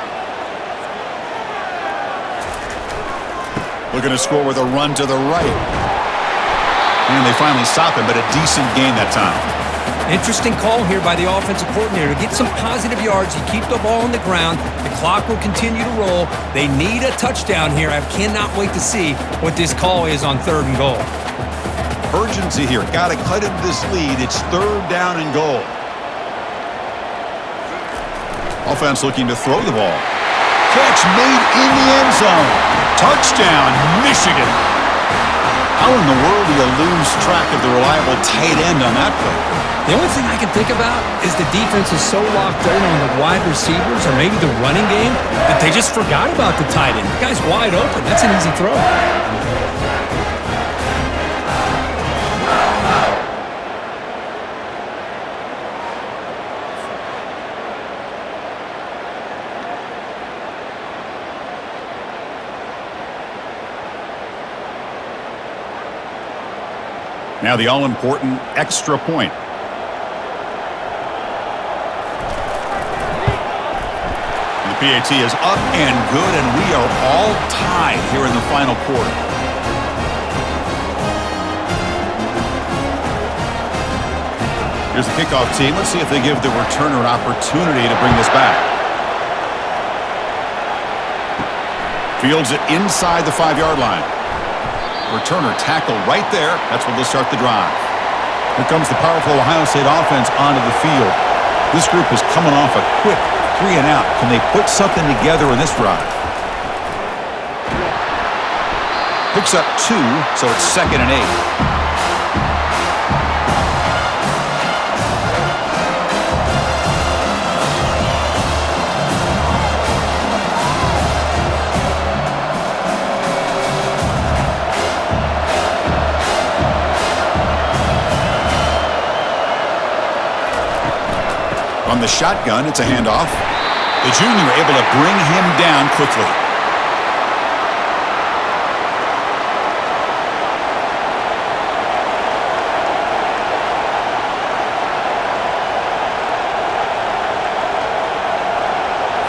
Looking to score with a run to the right. And they finally stop him, but a decent gain that time. Interesting call here by the offensive coordinator. Get some positive yards. You keep the ball on the ground. The clock will continue to roll. They need a touchdown here. I cannot wait to see what this call is on 3rd and goal. Urgency here. Got to cut into this lead. It's 3rd down and goal. Offense looking to throw the ball. Catch made in the end zone. Touchdown, Michigan. How in the world do you lose track of the reliable tight end on that play? The only thing I can think about is the defense is so locked in on the wide receivers or maybe the running game that they just forgot about the tight end. The guy's wide open. That's an easy throw. Now the all-important extra point. The PAT is up and good, and we are all tied here in the final quarter. Here's the kickoff team. Let's see if they give the returner an opportunity to bring this back. Fields it inside the 5-yard line. Returner tackle right there. That's where they'll start the drive. Here comes the powerful Ohio State offense onto the field. This group is coming off a quick 3-and-out. Can they put something together in this drive? Picks up 2, so it's 2nd and 8. On the shotgun, it's a handoff. The junior able to bring him down quickly.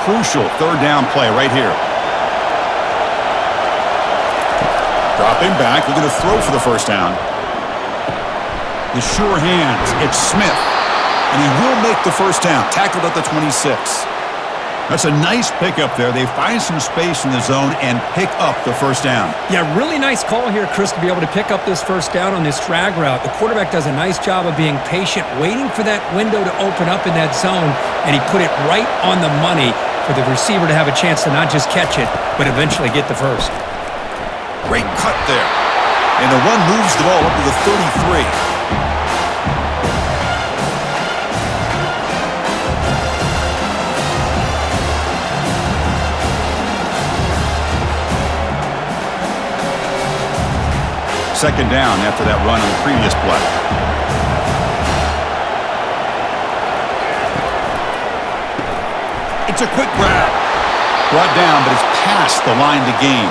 Crucial 3rd down play right here. Dropping back, looking to throw for the 1st down. The sure hands, it's Smith. And he will make the 1st down. Tackled at the 26. That's a nice pickup there. They find some space in the zone and pick up the 1st down. Yeah, really nice call here, Chris, to be able to pick up this 1st down on this drag route. The quarterback does a nice job of being patient, waiting for that window to open up in that zone, and he put it right on the money for the receiver to have a chance to not just catch it, but eventually get the 1st. Great cut there. And the run moves the ball up to the 33. Second down after that run on the previous play. It's a quick grab. Brought down, but it's past the line to gain.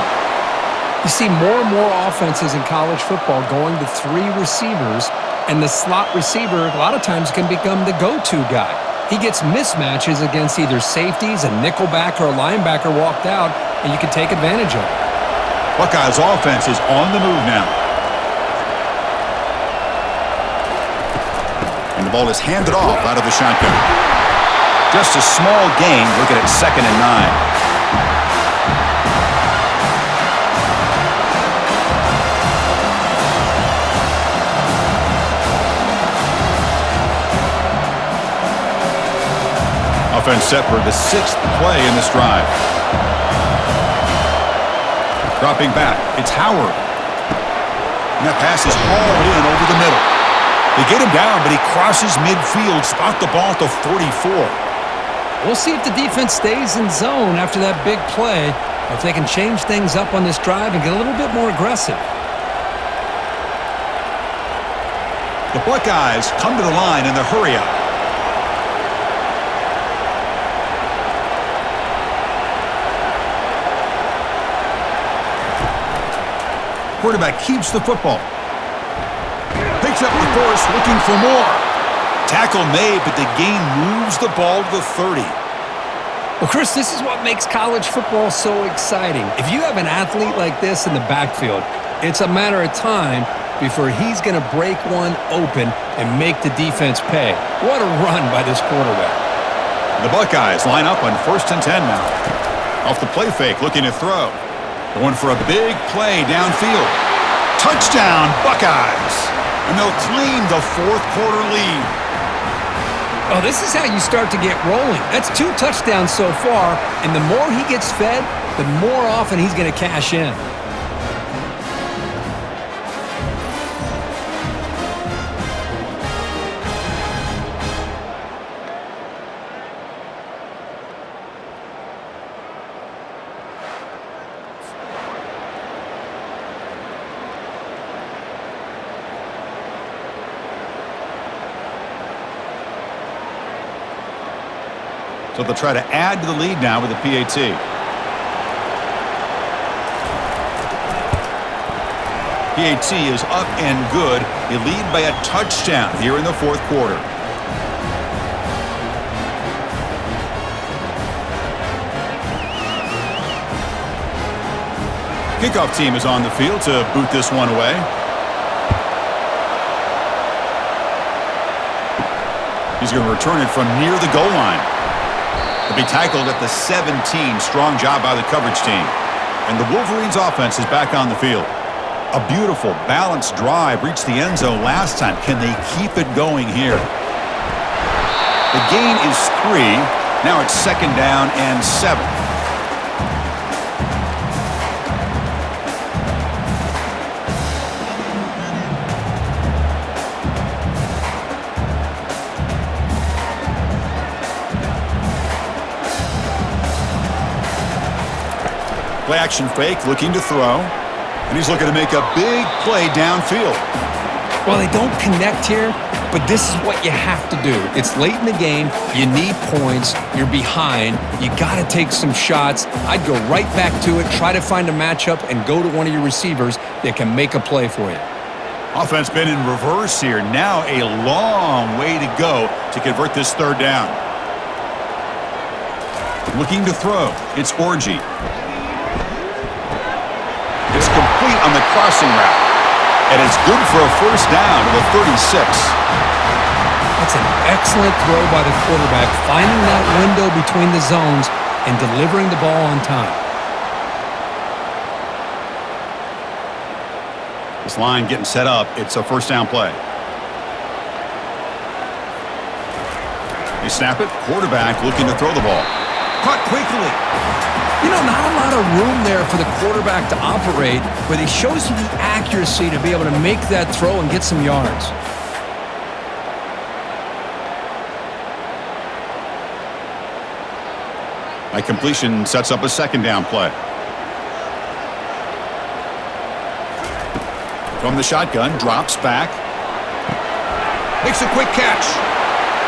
You see more and more offenses in college football going to 3 receivers, and the slot receiver a lot of times can become the go-to guy. He gets mismatches against either safeties, a nickelback, or a linebacker walked out, and you can take advantage of it. Buckeyes offense is on the move now. And the ball is handed off out of the shotgun. Just a small gain, looking at 2nd and 9. Offense set for the 6th play in this drive. Dropping back, it's Howard. And that pass is hauled in over the middle. They get him down, but he crosses midfield, spot the ball at the 44. We'll see if the defense stays in zone after that big play, or if they can change things up on this drive and get a little bit more aggressive. The Buckeyes come to the line in the hurry-up. Quarterback keeps the football. Picks up the 1st, looking for more. Tackle made, but the gain moves the ball to the 30. Well, Chris, this is what makes college football so exciting. If you have an athlete like this in the backfield, it's a matter of time before he's going to break one open and make the defense pay. What a run by this quarterback. The Buckeyes line up on 1st and 10 now. Off the play fake, looking to throw. Going for a big play downfield. Touchdown, Buckeyes! And they'll claim the 4th quarter lead. Oh, this is how you start to get rolling. That's 2 touchdowns so far, and the more he gets fed, the more often he's going to cash in. So they'll try to add to the lead now with the PAT. PAT is up and good. They lead by a touchdown here in the fourth quarter. Kickoff team is on the field to boot this one away. He's going to return it from near the goal line. He'll be tackled at the 17. Strong job by the coverage team. And the Wolverines offense is back on the field. A beautiful, balanced drive reached the end zone last time. Can they keep it going here? The gain is 3. Now it's 2nd down and 7. Play action fake, looking to throw. And he's looking to make a big play downfield. Well, they don't connect here, but this is what you have to do. It's late in the game. You need points. You're behind. You got to take some shots. I'd go right back to it, try to find a matchup, and go to one of your receivers that can make a play for you. Offense been in reverse here. Now a long way to go to convert this 3rd down. Looking to throw. It's Orji. It's complete on the crossing route. And it's good for a 1st down to the 36. That's an excellent throw by the quarterback, finding that window between the zones and delivering the ball on time. This line getting set up. It's a 1st down play. They snap it. Quarterback looking to throw the ball. Caught quickly. You know, not a lot of room there for the quarterback to operate, but he shows you the accuracy to be able to make that throw and get some yards. By completion sets up a 2nd down play. From the shotgun, drops back. Makes a quick catch.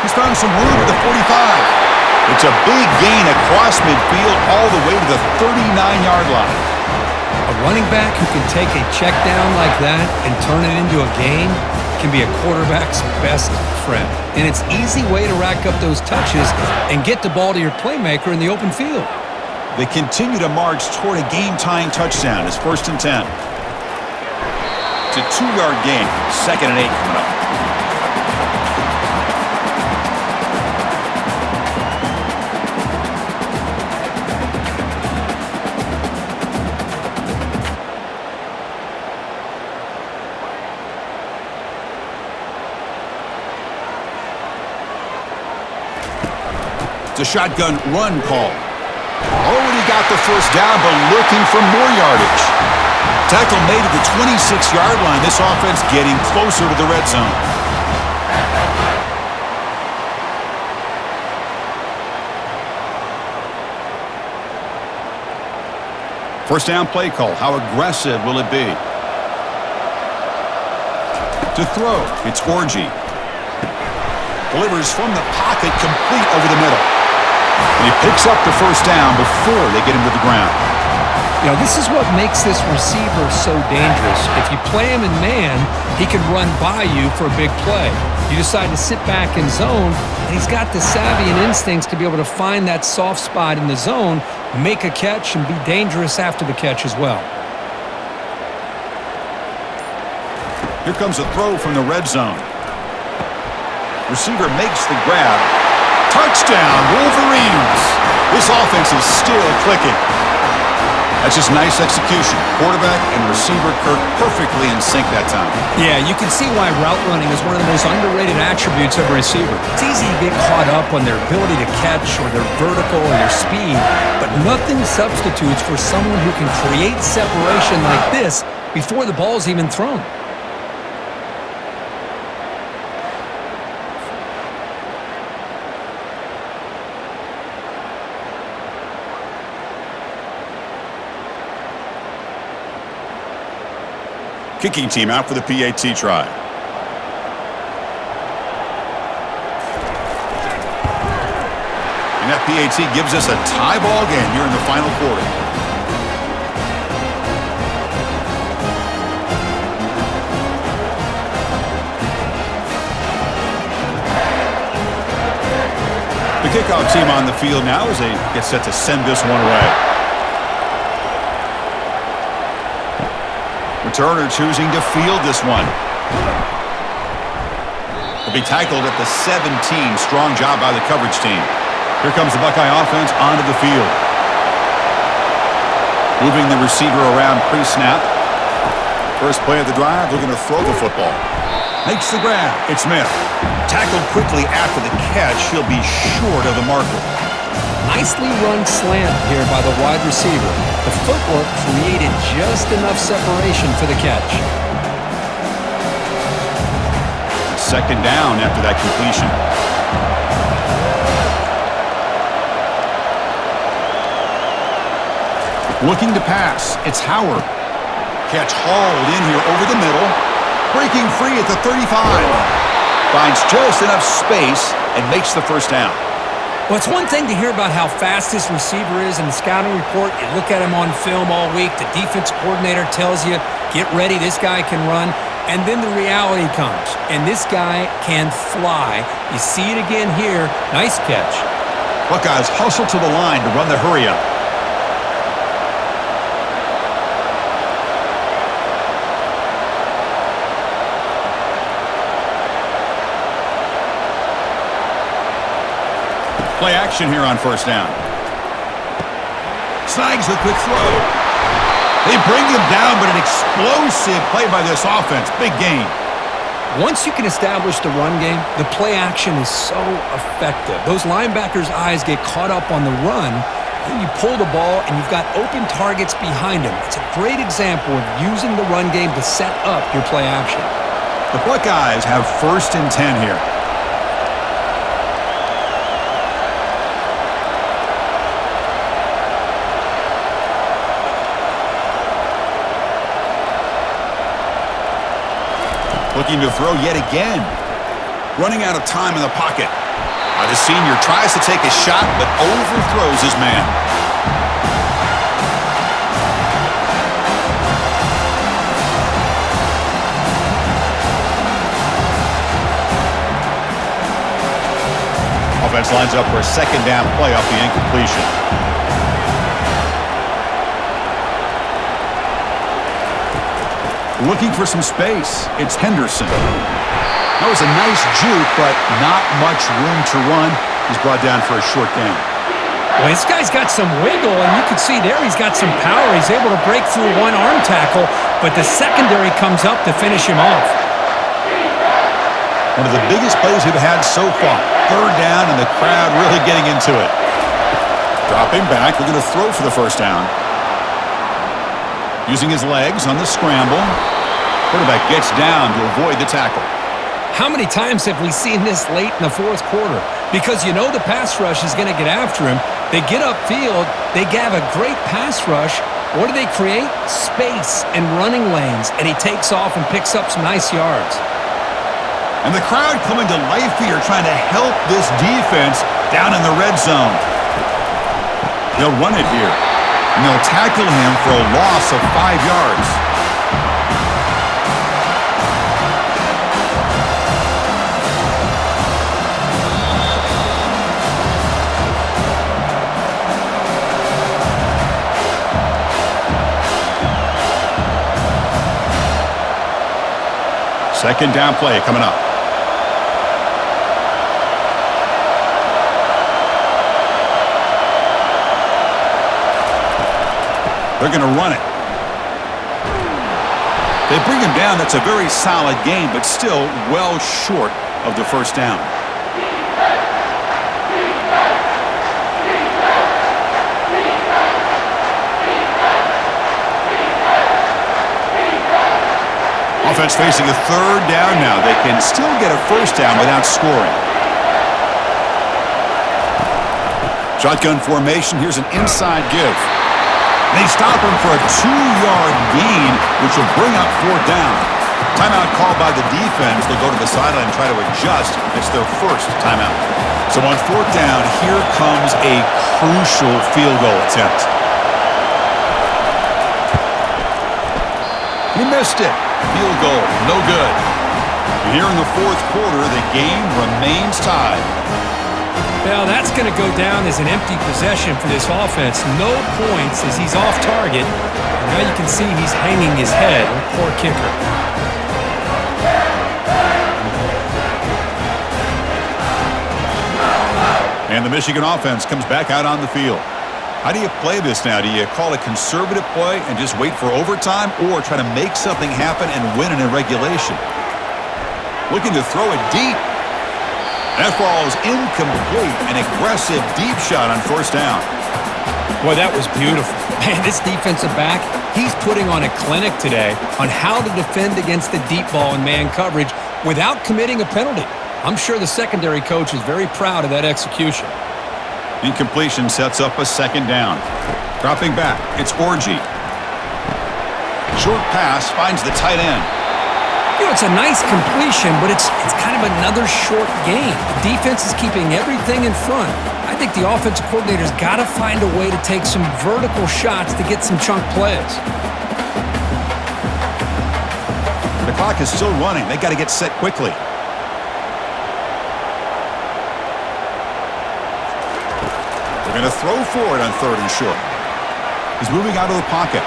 He's found some room at the 45. It's a big gain across midfield all the way to the 39-yard line. A running back who can take a check down like that and turn it into a gain can be a quarterback's best friend. And it's an easy way to rack up those touches and get the ball to your playmaker in the open field. They continue to march toward a game-tying touchdown. It's 1st and 10. It's a 2-yard gain. 2nd and 8 coming up. It's a shotgun run call. Already got the 1st down, but looking for more yardage. Tackle made at the 26-yard line. This offense getting closer to the red zone. First down play call. How aggressive will it be? To throw, it's Orji. Delivers from the pocket, complete over the middle. And he picks up the 1st down before they get him to the ground. You know, this is what makes this receiver so dangerous. If you play him in man, he can run by you for a big play. You decide to sit back in zone, and he's got the savvy and instincts to be able to find that soft spot in the zone, make a catch, and be dangerous after the catch as well. Here comes a throw from the red zone. Receiver makes the grab. Touchdown, Wolverines! This offense is still clicking. That's just nice execution. Quarterback and receiver Kirk perfectly in sync that time. Yeah, you can see why route running is one of the most underrated attributes of a receiver. It's easy to get caught up on their ability to catch or their vertical or their speed, but nothing substitutes for someone who can create separation like this before the ball's even thrown. Kicking team out for the PAT try. And that PAT gives us a tie ball game here in the final quarter. The kickoff team on the field now as they get set to send this one away. Returner choosing to field this one. Will be tackled at the 17. Strong job by the coverage team. Here comes the Buckeye offense onto the field. Moving the receiver around pre-snap. First play of the drive, looking to throw the football. Makes the grab. It's Smith. Tackled quickly after the catch. He'll be short of the marker. Nicely run slant here by the wide receiver. The footwork created just enough separation for the catch. Second down after that completion. Looking to pass. It's Howard. Catch hauled in here over the middle. Breaking free at the 35. Finds just enough space and makes the first down. Well, it's one thing to hear about how fast this receiver is in the scouting report. You look at him on film all week. The defense coordinator tells you, get ready, this guy can run. And then the reality comes, and this guy can fly. You see it again here. Nice catch. Buckeyes hustle to the line to run the hurry-up. Play action here on first down. Snags the quick throw. They bring him down, but an explosive play by this offense. Big gain. Once you can establish the run game, the play action is so effective. Those linebackers' eyes get caught up on the run, and you pull the ball, and you've got open targets behind him. It's a great example of using the run game to set up your play action. The Buckeyes have 1st and 10 here. Looking to throw yet again. Running out of time in the pocket. The senior tries to take a shot, but overthrows his man. Offense lines up for a second down play off the incompletion. Looking for some space. It's Henderson. That was a nice juke, but not much room to run. He's brought down for a short gain. Well, this guy's got some wiggle, and you can see there he's got some power. He's able to break through one arm tackle, but the secondary comes up to finish him off. One of the biggest plays we've had so far. Third down, and the crowd really getting into it. Dropping back. We're going to throw for the first down. Using his legs on the scramble. Quarterback gets down to avoid the tackle. How many times have we seen this late in the fourth quarter? Because you know the pass rush is going to get after him. They get upfield. They have a great pass rush. What do they create? Space and running lanes. And he takes off and picks up some nice yards. And the crowd coming to life here trying to help this defense down in the red zone. They'll run it here. And they'll tackle him for a loss of 5 yards. Second down play coming up. They're going to run it. They bring him down. That's a very solid game, but still well short of the first down. Offense facing a third down now. They can still get a first down without scoring. Shotgun formation. Here's an inside give. They stop him for a 2-yard gain, which will bring up fourth down. Timeout called by the defense. They'll go to the sideline and try to adjust. It's their first timeout. So on fourth down, here comes a crucial field goal attempt. He missed it. Field goal, no good. Here in the fourth quarter, the game remains tied. Well, that's going to go down as an empty possession for this offense. No points as he's off target. And now you can see he's hanging his head. Poor kicker. And the Michigan offense comes back out on the field. How do you play this now? Do you call a conservative play and just wait for overtime, or try to make something happen and win it in regulation? Looking to throw it deep. That falls incomplete. An aggressive deep shot on first down. Boy, that was beautiful. Man, this defensive back, he's putting on a clinic today on how to defend against the deep ball and man coverage without committing a penalty. I'm sure the secondary coach is very proud of that execution. Incompletion sets up a second down. Dropping back, it's Orji. Short pass finds the tight end. You know, it's a nice completion, but it's kind of another short game. The defense is keeping everything in front. I think the offensive coordinator's got to find a way to take some vertical shots to get some chunk plays. The clock is still running. They got to get set quickly. They're going to throw for it on third and short. He's moving out of the pocket.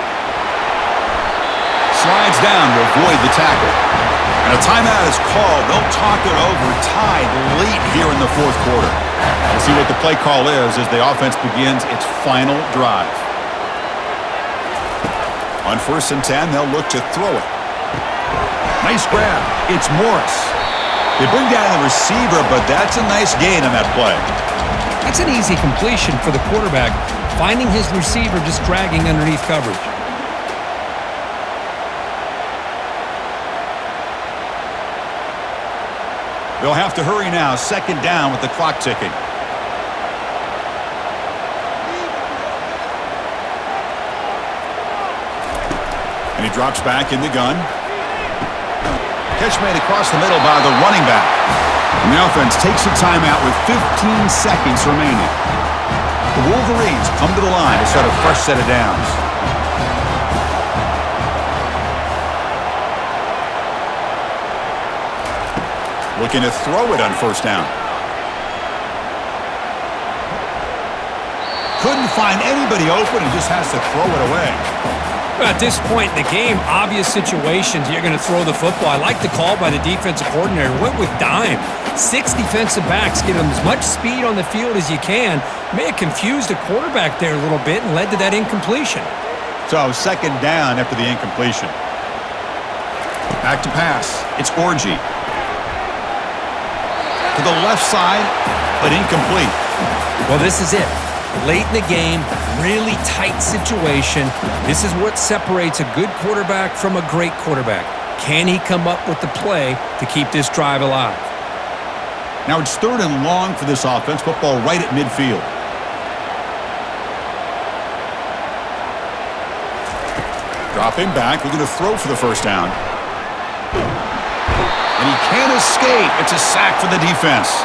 Slides down to avoid the tackle. And a timeout is called. They'll talk it over, tied late here in the fourth quarter. We'll see what the play call is as the offense begins its final drive. On 1st and 10, they'll look to throw it. Nice grab. It's Morris. They bring down the receiver, but that's a nice gain on that play. That's an easy completion for the quarterback, finding his receiver just dragging underneath coverage. They'll have to hurry now. Second down with the clock ticking. And he drops back in the gun. Catch made across the middle by the running back. And the offense takes a timeout with 15 seconds remaining. The Wolverines come to the line to start a fresh set of downs. Looking to throw it on first down. Couldn't find anybody open and just has to throw it away. At this point in the game, obvious situations, you're going to throw the football. I like the call by the defensive coordinator. Went with dime. 6 defensive backs, give them as much speed on the field as you can. May have confused the quarterback there a little bit and led to that incompletion. So second down after the incompletion. Back to pass. It's Orji. To the left side, but incomplete. Well, this is it. Late in the game, really tight situation. This is what separates a good quarterback from a great quarterback. Can he come up with the play to keep this drive alive? Now it's third and long for this offense. Football right at midfield. Dropping back, looking to throw for the first down. And he can't escape. It's a sack for the defense.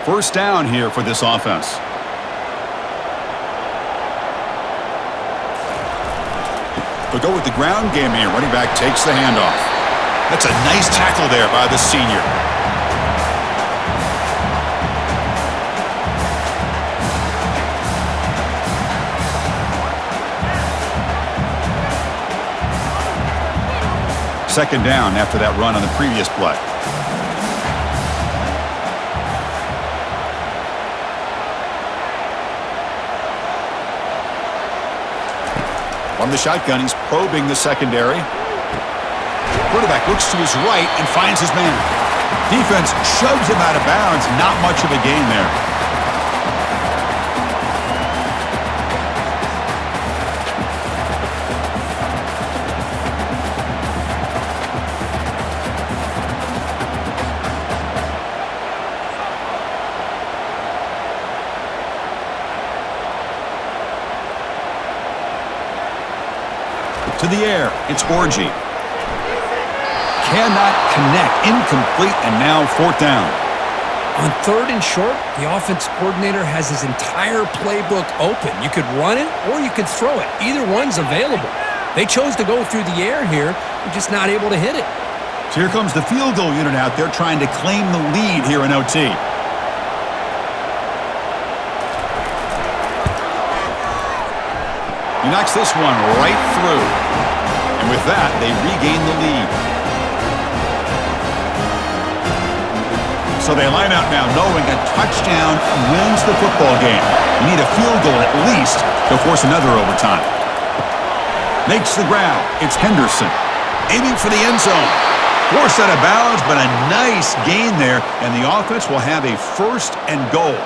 First down here for this offense. They'll go with the ground game here. Running back takes the handoff. That's a nice tackle there by the senior. Second down after that run on the previous play. From the shotgun, he's probing the secondary. Quarterback looks to his right and finds his man. Defense shoves him out of bounds. Not much of a gain there. To the air, it's Orgy. Cannot connect, incomplete, and now 4th down. On 3rd and short, the offense coordinator has his entire playbook open. You could run it or you could throw it. Either one's available. They chose to go through the air here. They're just not able to hit it. So here comes the field goal unit out there trying to claim the lead here in OT. He knocks this one right through. And with that, they regain the lead. So they line out now knowing a touchdown wins the football game. You need a field goal at least to force another overtime. Makes the grab. It's Henderson. Aiming for the end zone. Forced out of bounds, but a nice gain there. And the offense will have a 1st and goal.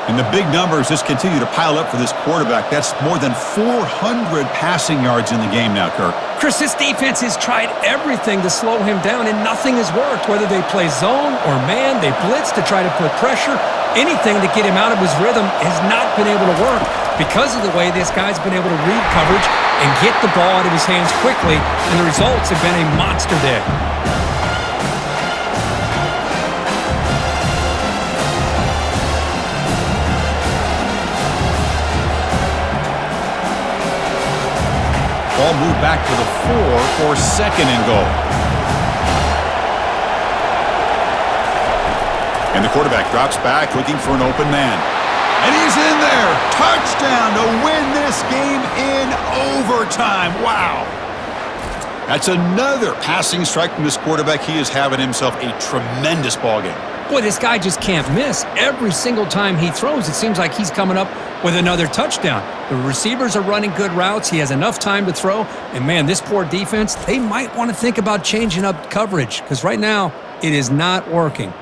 And the big numbers just continue to pile up for this quarterback. That's more than 400 passing yards in the game now, Kirk. Chris, this defense has tried everything to slow him down, and nothing has worked. Whether they play zone or man, they blitz to try to put pressure. Anything to get him out of his rhythm has not been able to work because of the way this guy's been able to read coverage and get the ball out of his hands quickly, and the results have been a monster day. Ball moved back to the 4 for 2nd and goal. And the quarterback drops back looking for an open man. And he's in there. Touchdown to win this game in overtime. Wow. That's another passing strike from this quarterback. He is having himself a tremendous ball game. Boy, this guy just can't miss. Every single time he throws, it seems like he's coming up with another touchdown. The receivers are running good routes. He has enough time to throw. And, man, this poor defense, they might want to think about changing up coverage because right now it is not working.